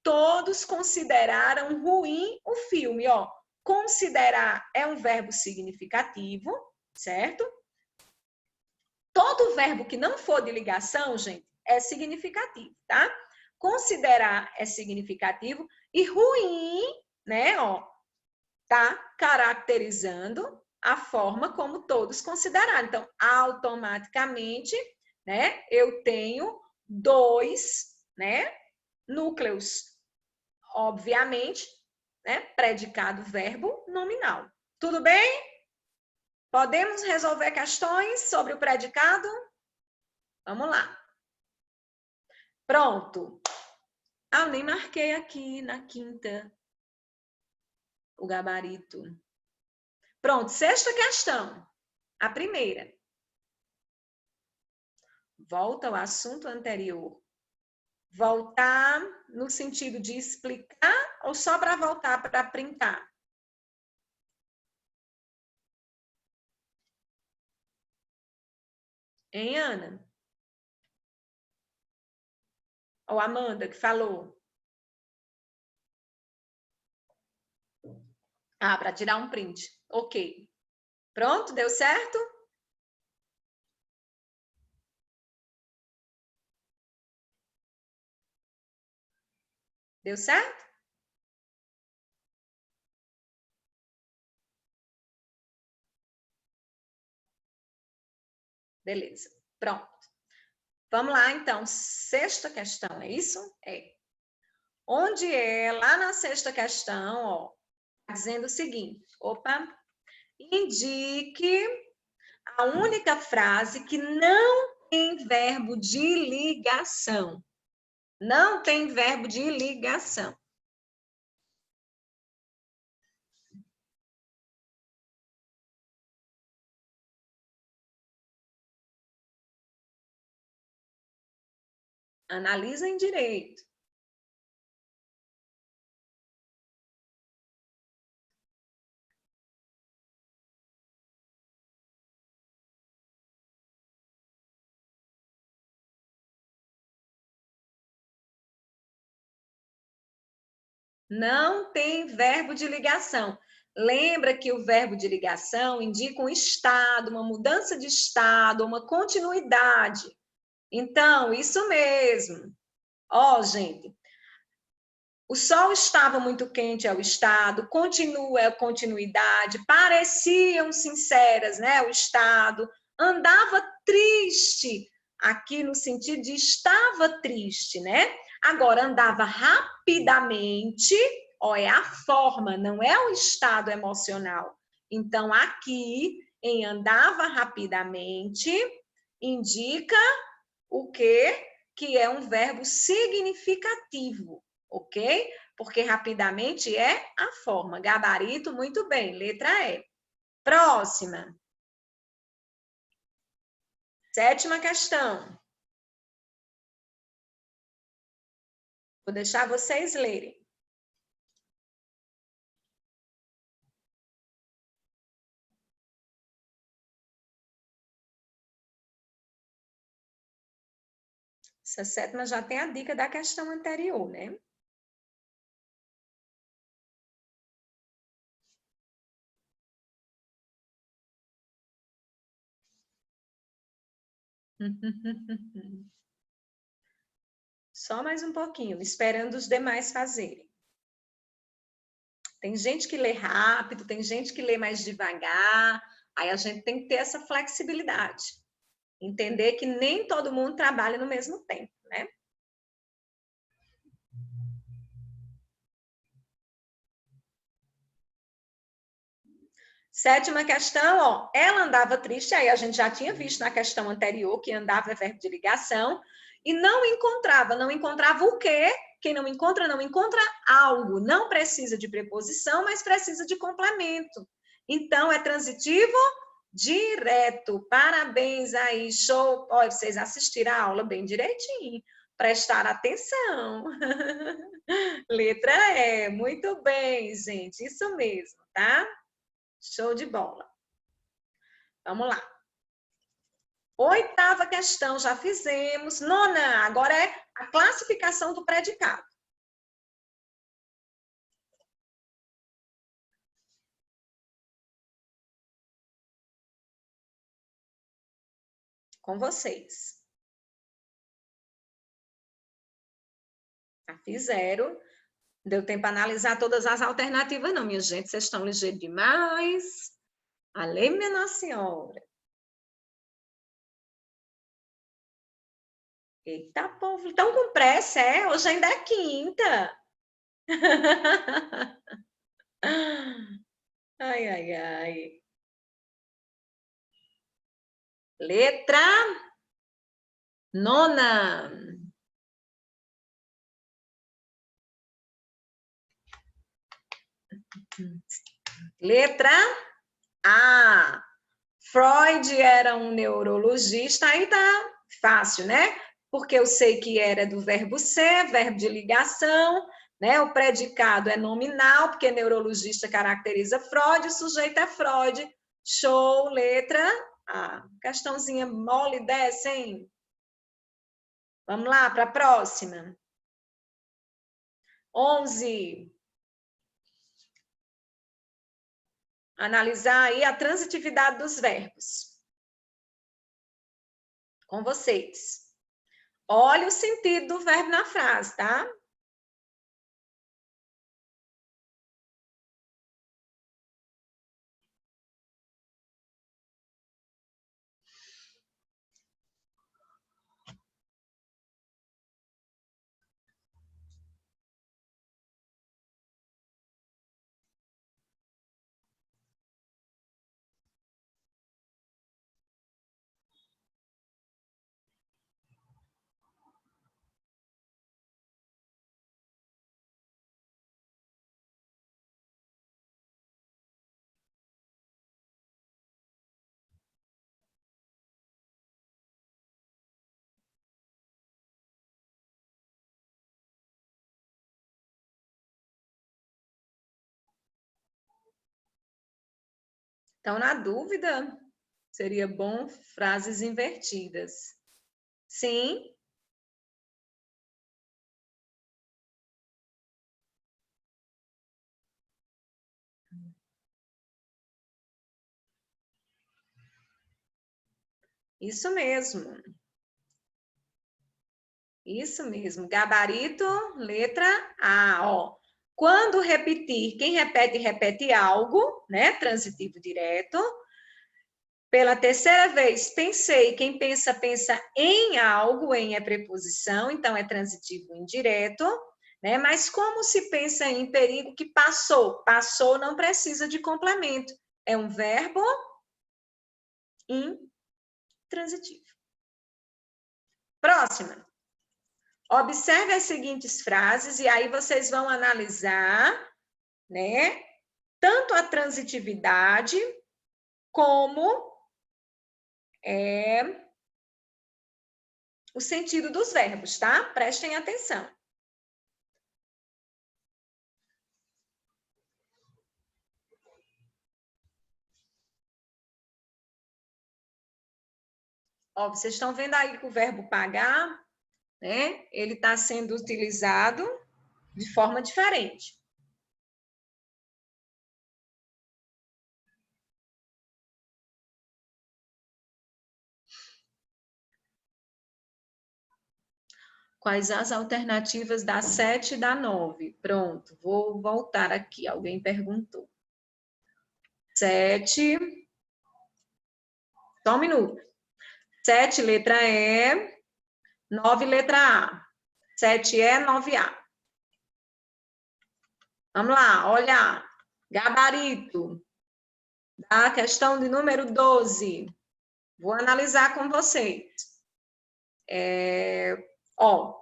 Todos consideraram ruim o filme, ó. Considerar é um verbo significativo, certo? Todo verbo que não for de ligação, gente, é significativo, tá? Considerar é significativo e ruim, né, ó, tá caracterizando a forma como todos consideraram. Então, automaticamente, né, eu tenho 2, né, núcleos. Obviamente, né, predicado, verbo, nominal. Tudo bem? Podemos resolver questões sobre o predicado? Vamos lá. Pronto. Ah, eu nem marquei aqui na quinta o gabarito. Pronto, 6ª questão. A primeira. Volta ao assunto anterior. Voltar no sentido de explicar ou só para voltar para printar? Hein, Ana? Ou Amanda, que falou? Ah, para tirar um print. Ok. Pronto, deu certo? Deu certo? Beleza. Pronto. Vamos lá, então. 6ª questão, é isso? É. Onde é, lá na 6ª questão, ó, dizendo o seguinte. Opa. Indique a única frase que não tem verbo de ligação. Não tem verbo de ligação. Analisem direito. Não tem verbo de ligação. Lembra que o verbo de ligação indica um estado, uma mudança de estado, uma continuidade. Então, isso mesmo. Ó, gente, o sol estava muito quente, é o estado, continua, é a continuidade, pareciam sinceras, né, o estado, andava triste, aqui no sentido de estava triste, né? Agora, andava rapidamente, ó, é a forma, não é o estado emocional. Então, aqui, em andava rapidamente, indica o quê? Que é um verbo significativo, ok? Porque rapidamente é a forma. Gabarito, muito bem. Letra E. Próxima. 7ª questão. Vou deixar vocês lerem. Essa 7ª já tem a dica da questão anterior, né? Só mais um pouquinho, esperando os demais fazerem. Tem gente que lê rápido, tem gente que lê mais devagar, aí a gente tem que ter essa flexibilidade. Entender que nem todo mundo trabalha no mesmo tempo, né? Sétima questão, ó, ela andava triste, aí a gente já tinha visto na questão anterior que andava é verbo de ligação, e não encontrava o quê? Quem não encontra algo, não precisa de preposição, mas precisa de complemento. Então, é transitivo direto. Parabéns aí, show. Olha, vocês assistiram a aula bem direitinho, prestar atenção. Letra E, muito bem, gente, isso mesmo, tá? Show de bola. Vamos lá. 8ª questão, já fizemos. 9ª, agora é a classificação do predicado. Com vocês. Já fizeram. Deu tempo para analisar todas as alternativas, não, minha gente. Vocês estão ligeiros demais. Além, minha Nossa Senhora. Eita, povo. Estão com pressa, é? Hoje ainda é quinta. Ai, ai, ai. Letra 9ª. Letra A. Freud era um neurologista, aí tá fácil, né? Porque eu sei que era do verbo ser, verbo de ligação, né? O predicado é nominal, porque neurologista caracteriza Freud, o sujeito é Freud. Show, letra A. Questãozinha mole dessa, hein? Vamos lá para a próxima. 11. Analisar aí a transitividade dos verbos. Com vocês. Olha o sentido do verbo na frase, tá? Então, na dúvida, seria bom frases invertidas. Sim. Isso mesmo. Isso mesmo. Gabarito, letra A, ó. Quando repetir, quem repete, repete algo, né? Transitivo direto. Pela terceira vez, pensei. Quem pensa, pensa em algo, em é preposição, então é transitivo indireto, né? Mas como se pensa em perigo que passou? Passou não precisa de complemento. É um verbo intransitivo. Próxima. Observe as seguintes frases e aí vocês vão analisar, né? Tanto a transitividade como o sentido dos verbos, tá? Prestem atenção. Ó, vocês estão vendo aí que o verbo pagar, né? Ele está sendo utilizado de forma diferente. Quais as alternativas da 7 e da 9? Pronto, vou voltar aqui. Alguém perguntou. 7. Só um minuto. 7, letra E. 9, letra A. 7E, 9A. Vamos lá, olha. Gabarito. Da questão de número 12. Vou analisar com vocês. Ó,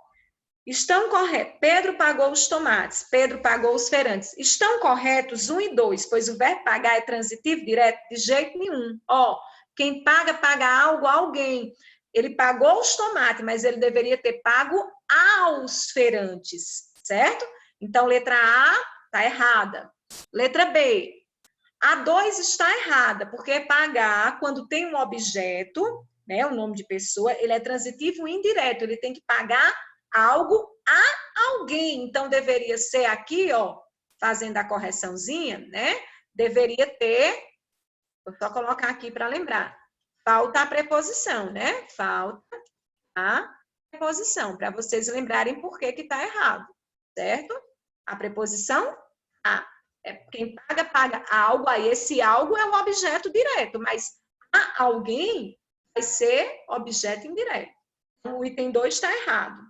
estão corretos. Pedro pagou os tomates. Pedro pagou os feirantes. Estão corretos 1 e 2, pois o verbo pagar é transitivo direto? De jeito nenhum. Ó, quem paga, paga algo a alguém. Ele pagou os tomates, mas ele deveria ter pago aos feirantes, certo? Então, letra A está errada. Letra B, a 2 está errada, porque pagar, quando tem um objeto, né, o nome de pessoa, ele é transitivo indireto, ele tem que pagar algo a alguém. Então, deveria ser aqui, ó, fazendo a correçãozinha, né? Deveria ter, vou só colocar aqui para lembrar, falta a preposição, né? Falta a preposição, para vocês lembrarem por que está errado, certo? A preposição a. É quem paga, paga algo, aí esse algo é o objeto direto, mas a alguém vai ser objeto indireto. Então, o item 2 está errado.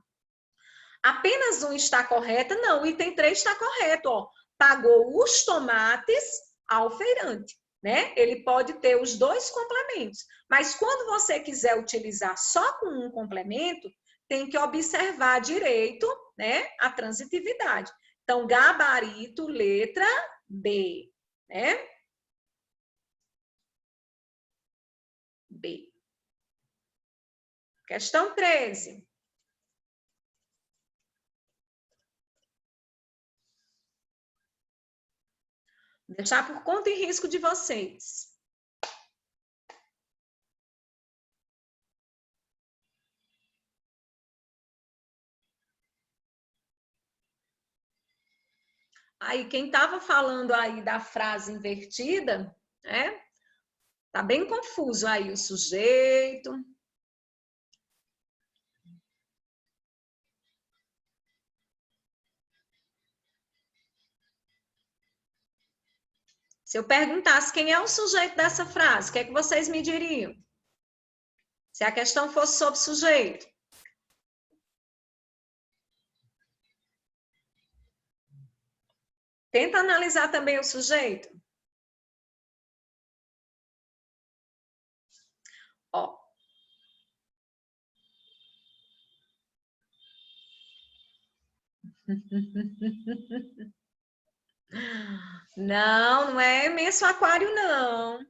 Apenas um está correto? Não, o item 3 está correto. Ó. Pagou os tomates ao feirante. Né? Ele pode ter os dois complementos. Mas quando você quiser utilizar só com um complemento, tem que observar direito, né, a transitividade. Então, gabarito, letra B, né? B. Questão 13. Vou deixar por conta e risco de vocês. Aí, quem estava falando aí da frase invertida, né? Tá bem confuso aí o sujeito. Se eu perguntasse quem é o sujeito dessa frase, o que é que vocês me diriam? Se a questão fosse sobre sujeito. Tenta analisar também o sujeito. Ó. Não, não é imenso aquário, não.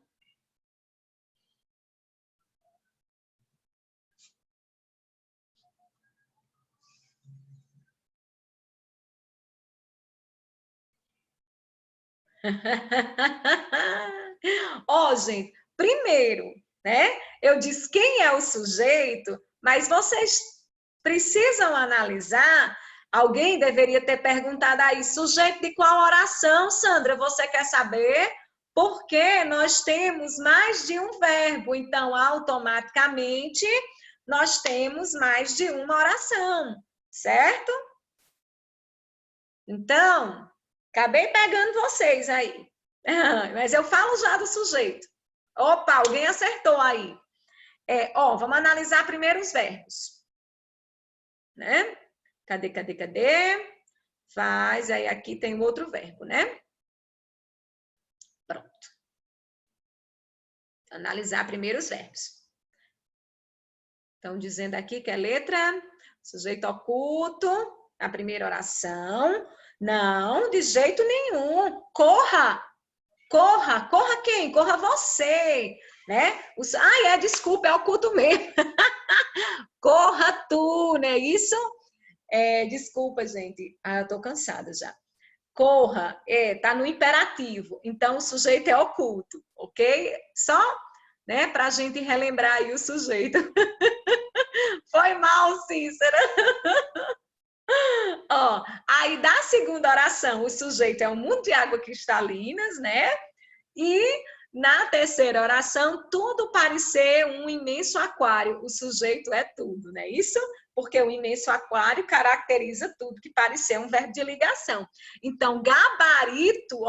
Ó, gente, primeiro, né? Eu disse quem é o sujeito, mas vocês precisam analisar. Alguém deveria ter perguntado aí, sujeito de qual oração, Sandra? Você quer saber? Porque nós temos mais de um verbo, então automaticamente nós temos mais de uma oração, certo? Então, acabei pegando vocês aí. Mas eu falo já do sujeito. Opa, alguém acertou aí. Vamos analisar primeiro os verbos. Né? Cadê? Faz, aí aqui tem o outro verbo, né? Pronto. Analisar primeiro os verbos. Estão dizendo aqui que é letra, sujeito oculto, a primeira oração. Não, de jeito nenhum. Corra! Corra quem? Corra você, né? Desculpa, é oculto mesmo. Corra tu, né? Isso? Desculpa, gente. Eu tô cansada já. Corra, tá no imperativo. Então, o sujeito é oculto, ok? Só, né, pra gente relembrar aí o sujeito. Foi mal, Cícera. Aí da segunda oração, o sujeito é um mundo de água cristalinas, né? E na terceira oração, tudo parecer um imenso aquário. O sujeito é tudo, né? Isso porque o imenso aquário caracteriza tudo que parecer um verbo de ligação. Então, gabarito,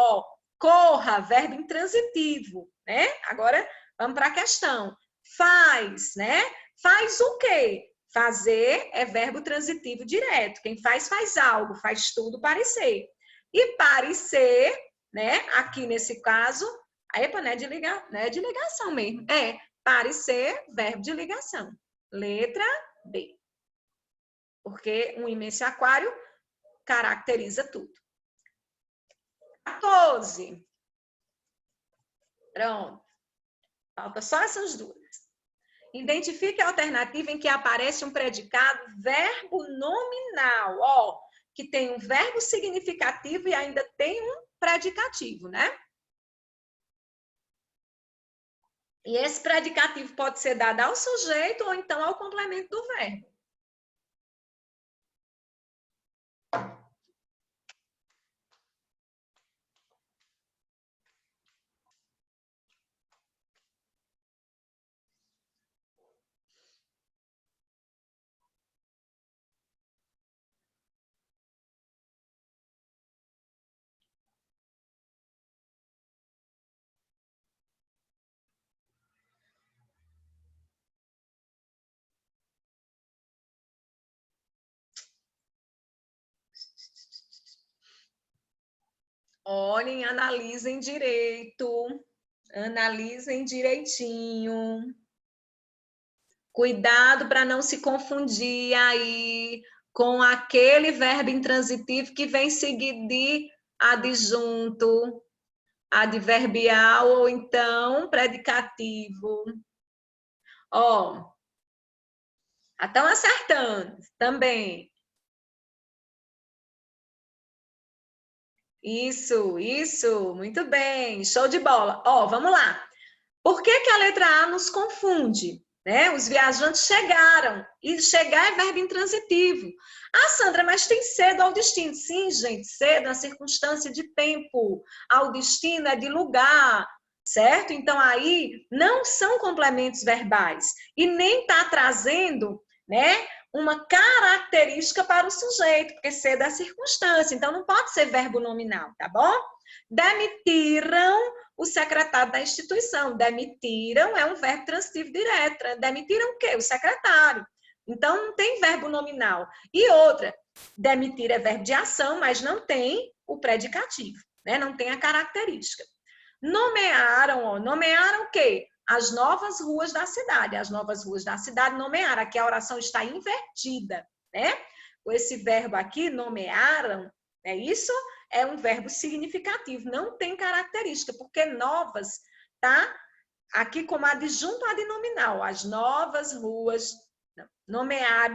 corra, verbo intransitivo, né? Agora, vamos para a questão. Faz, né? Faz o quê? Fazer é verbo transitivo direto. Quem faz algo, faz tudo parecer. E parecer, né? Aqui nesse caso, não é de ligação mesmo. Parecer, verbo de ligação. Letra B. Porque um imenso aquário caracteriza tudo. 14. Pronto. Falta só essas duas. Identifique a alternativa em que aparece um predicado verbo nominal, que tem um verbo significativo e ainda tem um predicativo, né? E esse predicativo pode ser dado ao sujeito ou então ao complemento do verbo. Olhem, analisem direito. Analisem direitinho. Cuidado para não se confundir aí com aquele verbo intransitivo que vem seguido de adjunto, adverbial ou então predicativo. Estão acertando também. Isso, muito bem, show de bola. Vamos lá. Por que a letra A nos confunde? Né? Os viajantes chegaram, e chegar é verbo intransitivo. Sandra, mas tem cedo ao destino. Sim, gente, cedo é uma circunstância de tempo, ao destino é de lugar, certo? Então, aí não são complementos verbais, e nem está trazendo, né, uma característica para o sujeito, porque cedo é circunstância, então não pode ser verbo nominal, tá bom? Demitiram o secretário da instituição. Demitiram é um verbo transitivo direto. Demitiram o quê? O secretário. Então, não tem verbo nominal. E outra, demitir é verbo de ação, mas não tem o predicativo, né? Não tem a característica. Nomearam, nomearam o quê? As novas ruas da cidade. As novas ruas da cidade nomearam. Aqui a oração está invertida, né? Esse verbo aqui, nomearam, é isso? É um verbo significativo, não tem característica, porque novas tá aqui como adjunto adnominal. As novas ruas, nomearam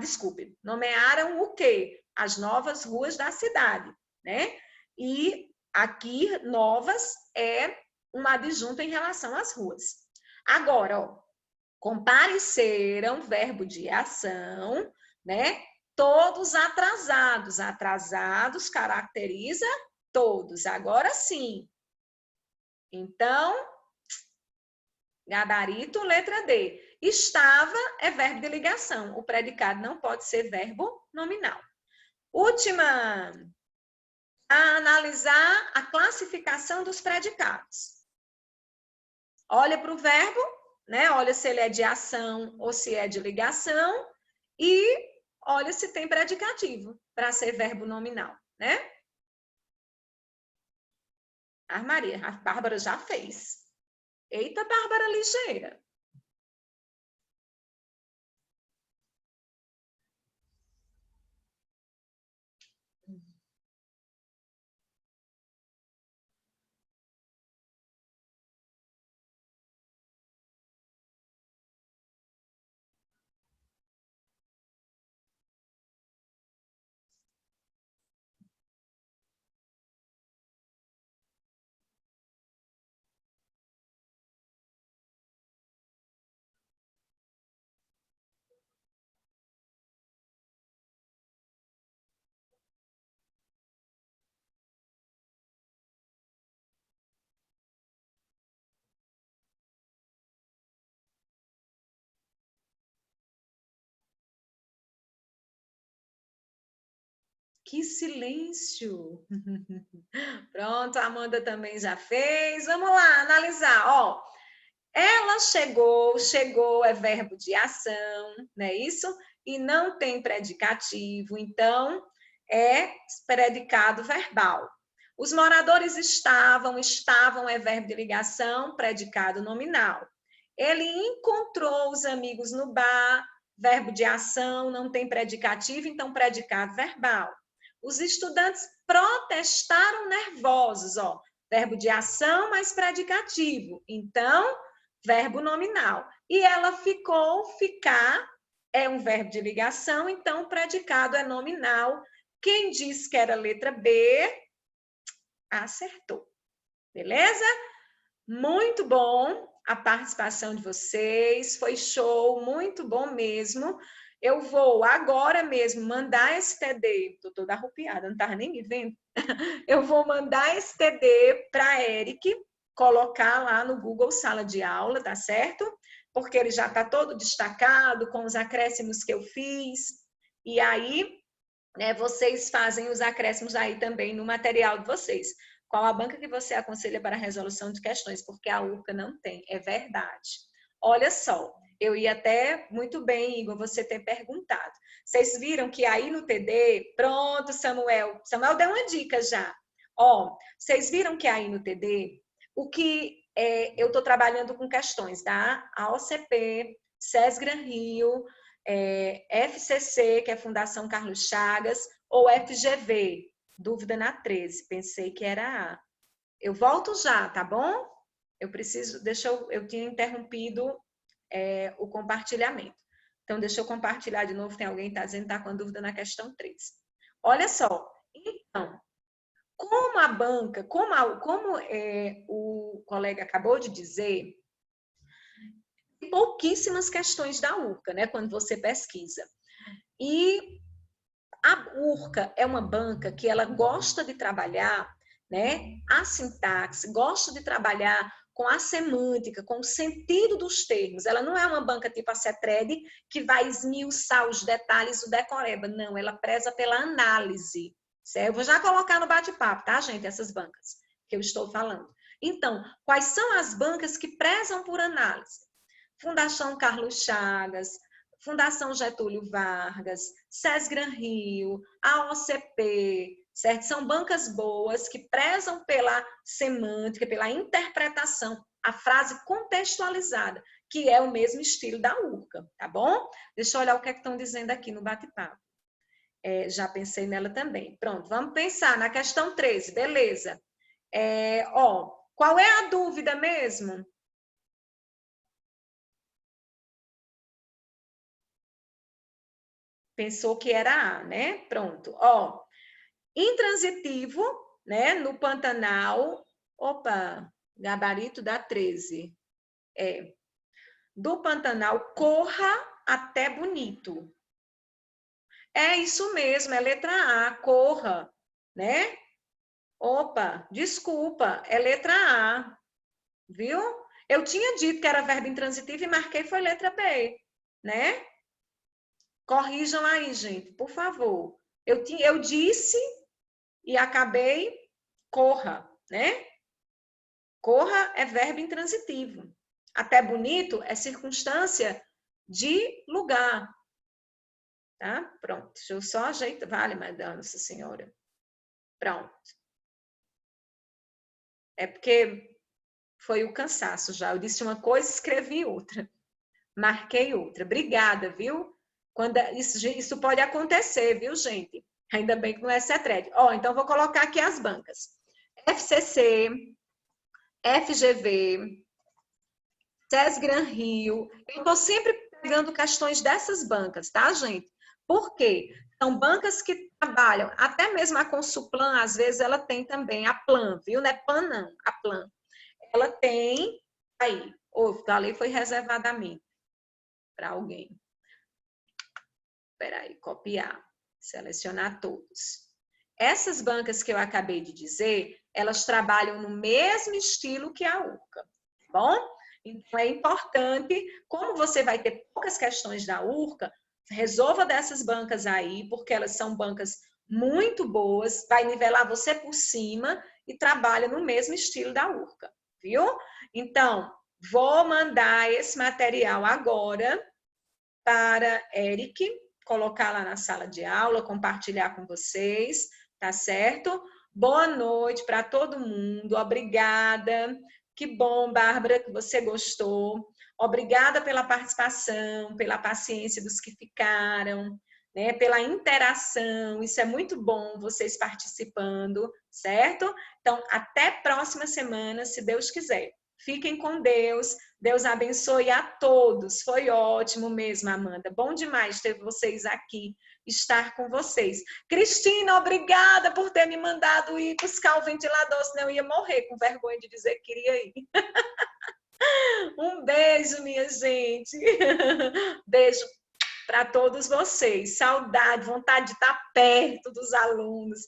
o quê? As novas ruas da cidade, né? E aqui, novas é um adjunto em relação às ruas. Agora, ó, compareceram, verbo de ação, né? Todos atrasados. Atrasados caracteriza todos. Agora sim. Então, gabarito, letra D. Estava é verbo de ligação. O predicado não pode ser verbo nominal. Última, a analisar a classificação dos predicados. Olha para o verbo, né? Olha se ele é de ação ou se é de ligação e olha se tem predicativo para ser verbo nominal, né? Ah, Maria, a Bárbara já fez. Eita, Bárbara ligeira. Que silêncio! Pronto, a Amanda também já fez. Vamos lá, analisar. Ó, ela chegou é verbo de ação, não é isso? E não tem predicativo, então é predicado verbal. Os moradores estavam é verbo de ligação, predicado nominal. Ele encontrou os amigos no bar, verbo de ação, não tem predicativo, então predicado verbal. Os estudantes protestaram nervosos, ó, verbo de ação, mas predicativo. Então, verbo nominal. E ela ficou, ficar, é um verbo de ligação, então o predicado é nominal. Quem disse que era letra B, acertou. Beleza? Muito bom a participação de vocês, foi show, muito bom mesmo. Eu vou agora mesmo mandar esse TD, estou toda arrupiada, não estava nem me vendo. Eu vou mandar esse TD para Eric, colocar lá no Google Sala de Aula, tá certo? Porque ele já está todo destacado com os acréscimos que eu fiz. E aí, né, vocês fazem os acréscimos aí também no material de vocês. Qual a banca que você aconselha para a resolução de questões? Porque a URCA não tem, é verdade. Olha só, eu ia até, muito bem, Igor, você ter perguntado. Vocês viram que aí no TD, pronto, Samuel deu uma dica já. Ó, vocês viram que aí no TD, o que eu estou trabalhando com questões da AOCP, SESGRAN Rio, FCC, que é Fundação Carlos Chagas, ou FGV, dúvida na 13, pensei que era A. Eu volto já, tá bom? Eu tinha interrompido o compartilhamento. Então, deixa eu compartilhar de novo, tem alguém que está dizendo que está com dúvida na questão 3. Olha só, então, como a banca, como o colega acabou de dizer, tem pouquíssimas questões da URCA, né, quando você pesquisa. E a URCA é uma banca que ela gosta de trabalhar, né, a sintaxe, gosta de trabalhar com a semântica, com o sentido dos termos. Ela não é uma banca tipo a CETRED, que vai esmiuçar os detalhes do decoreba. Não, ela preza pela análise. Certo? Eu vou já colocar no bate-papo, tá, gente? Essas bancas que eu estou falando. Então, quais são as bancas que prezam por análise? Fundação Carlos Chagas, Fundação Getúlio Vargas, SESGRAN Rio, AOCP, certo? São bancas boas que prezam pela semântica, pela interpretação, a frase contextualizada, que é o mesmo estilo da URCA, tá bom? Deixa eu olhar o que é que estão dizendo aqui no bate-papo. Já pensei nela também. Pronto, vamos pensar na questão 13, beleza. Qual é a dúvida mesmo? Pensou que era A, né? Pronto. Intransitivo, né? No Pantanal. Opa, Gabarito da 13. Do Pantanal, corra até Bonito. É isso mesmo, é letra A, corra, né? Opa, desculpa, é letra A, viu? Eu tinha dito que era verbo intransitivo e marquei foi letra B, né? Corrijam aí, gente, por favor. Eu disse e acabei corra, né? Corra é verbo intransitivo. Até Bonito é circunstância de lugar. Tá? Pronto. Deixa eu só ajeitar. Vale, madame, Nossa Senhora. Pronto. É porque foi o cansaço já. Eu disse uma coisa, escrevi outra. Marquei outra. Obrigada, viu? Isso pode acontecer, viu, gente? Ainda bem que não é CETRED. Então vou colocar aqui as bancas. FCC, FGV, SES Gran Rio. Eu estou sempre pegando questões dessas bancas, tá, gente? Por quê? São bancas que trabalham, até mesmo a Consuplan, às vezes ela tem também a Plan, viu? Não é PAN, não, a Plan. Ela tem, aí, ali foi reservadamente para alguém. Espera aí, copiar, selecionar todos. Essas bancas que eu acabei de dizer, elas trabalham no mesmo estilo que a URCA, tá bom? Então, é importante, como você vai ter poucas questões da URCA, resolva dessas bancas aí, porque elas são bancas muito boas, vai nivelar você por cima e trabalha no mesmo estilo da URCA, viu? Então, vou mandar esse material agora para Eric, colocar lá na sala de aula, compartilhar com vocês, tá certo? Boa noite para todo mundo, obrigada. Que bom, Bárbara, que você gostou. Obrigada pela participação, pela paciência dos que ficaram, né? Pela interação. Isso é muito bom, vocês participando, certo? Então, até próxima semana, se Deus quiser. Fiquem com Deus. Deus abençoe a todos. Foi ótimo mesmo, Amanda. Bom demais ter vocês aqui, estar com vocês. Cristina, obrigada por ter me mandado ir buscar o ventilador, senão eu ia morrer com vergonha de dizer que queria ir. Um beijo, minha gente. Beijo para todos vocês. Saudade, vontade de estar perto dos alunos.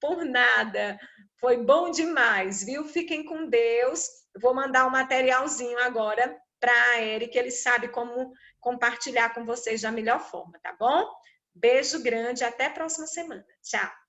Por nada. Foi bom demais, viu? Fiquem com Deus. Vou mandar um materialzinho agora para a Eric, ele sabe como compartilhar com vocês da melhor forma, tá bom? Beijo grande, até a próxima semana. Tchau!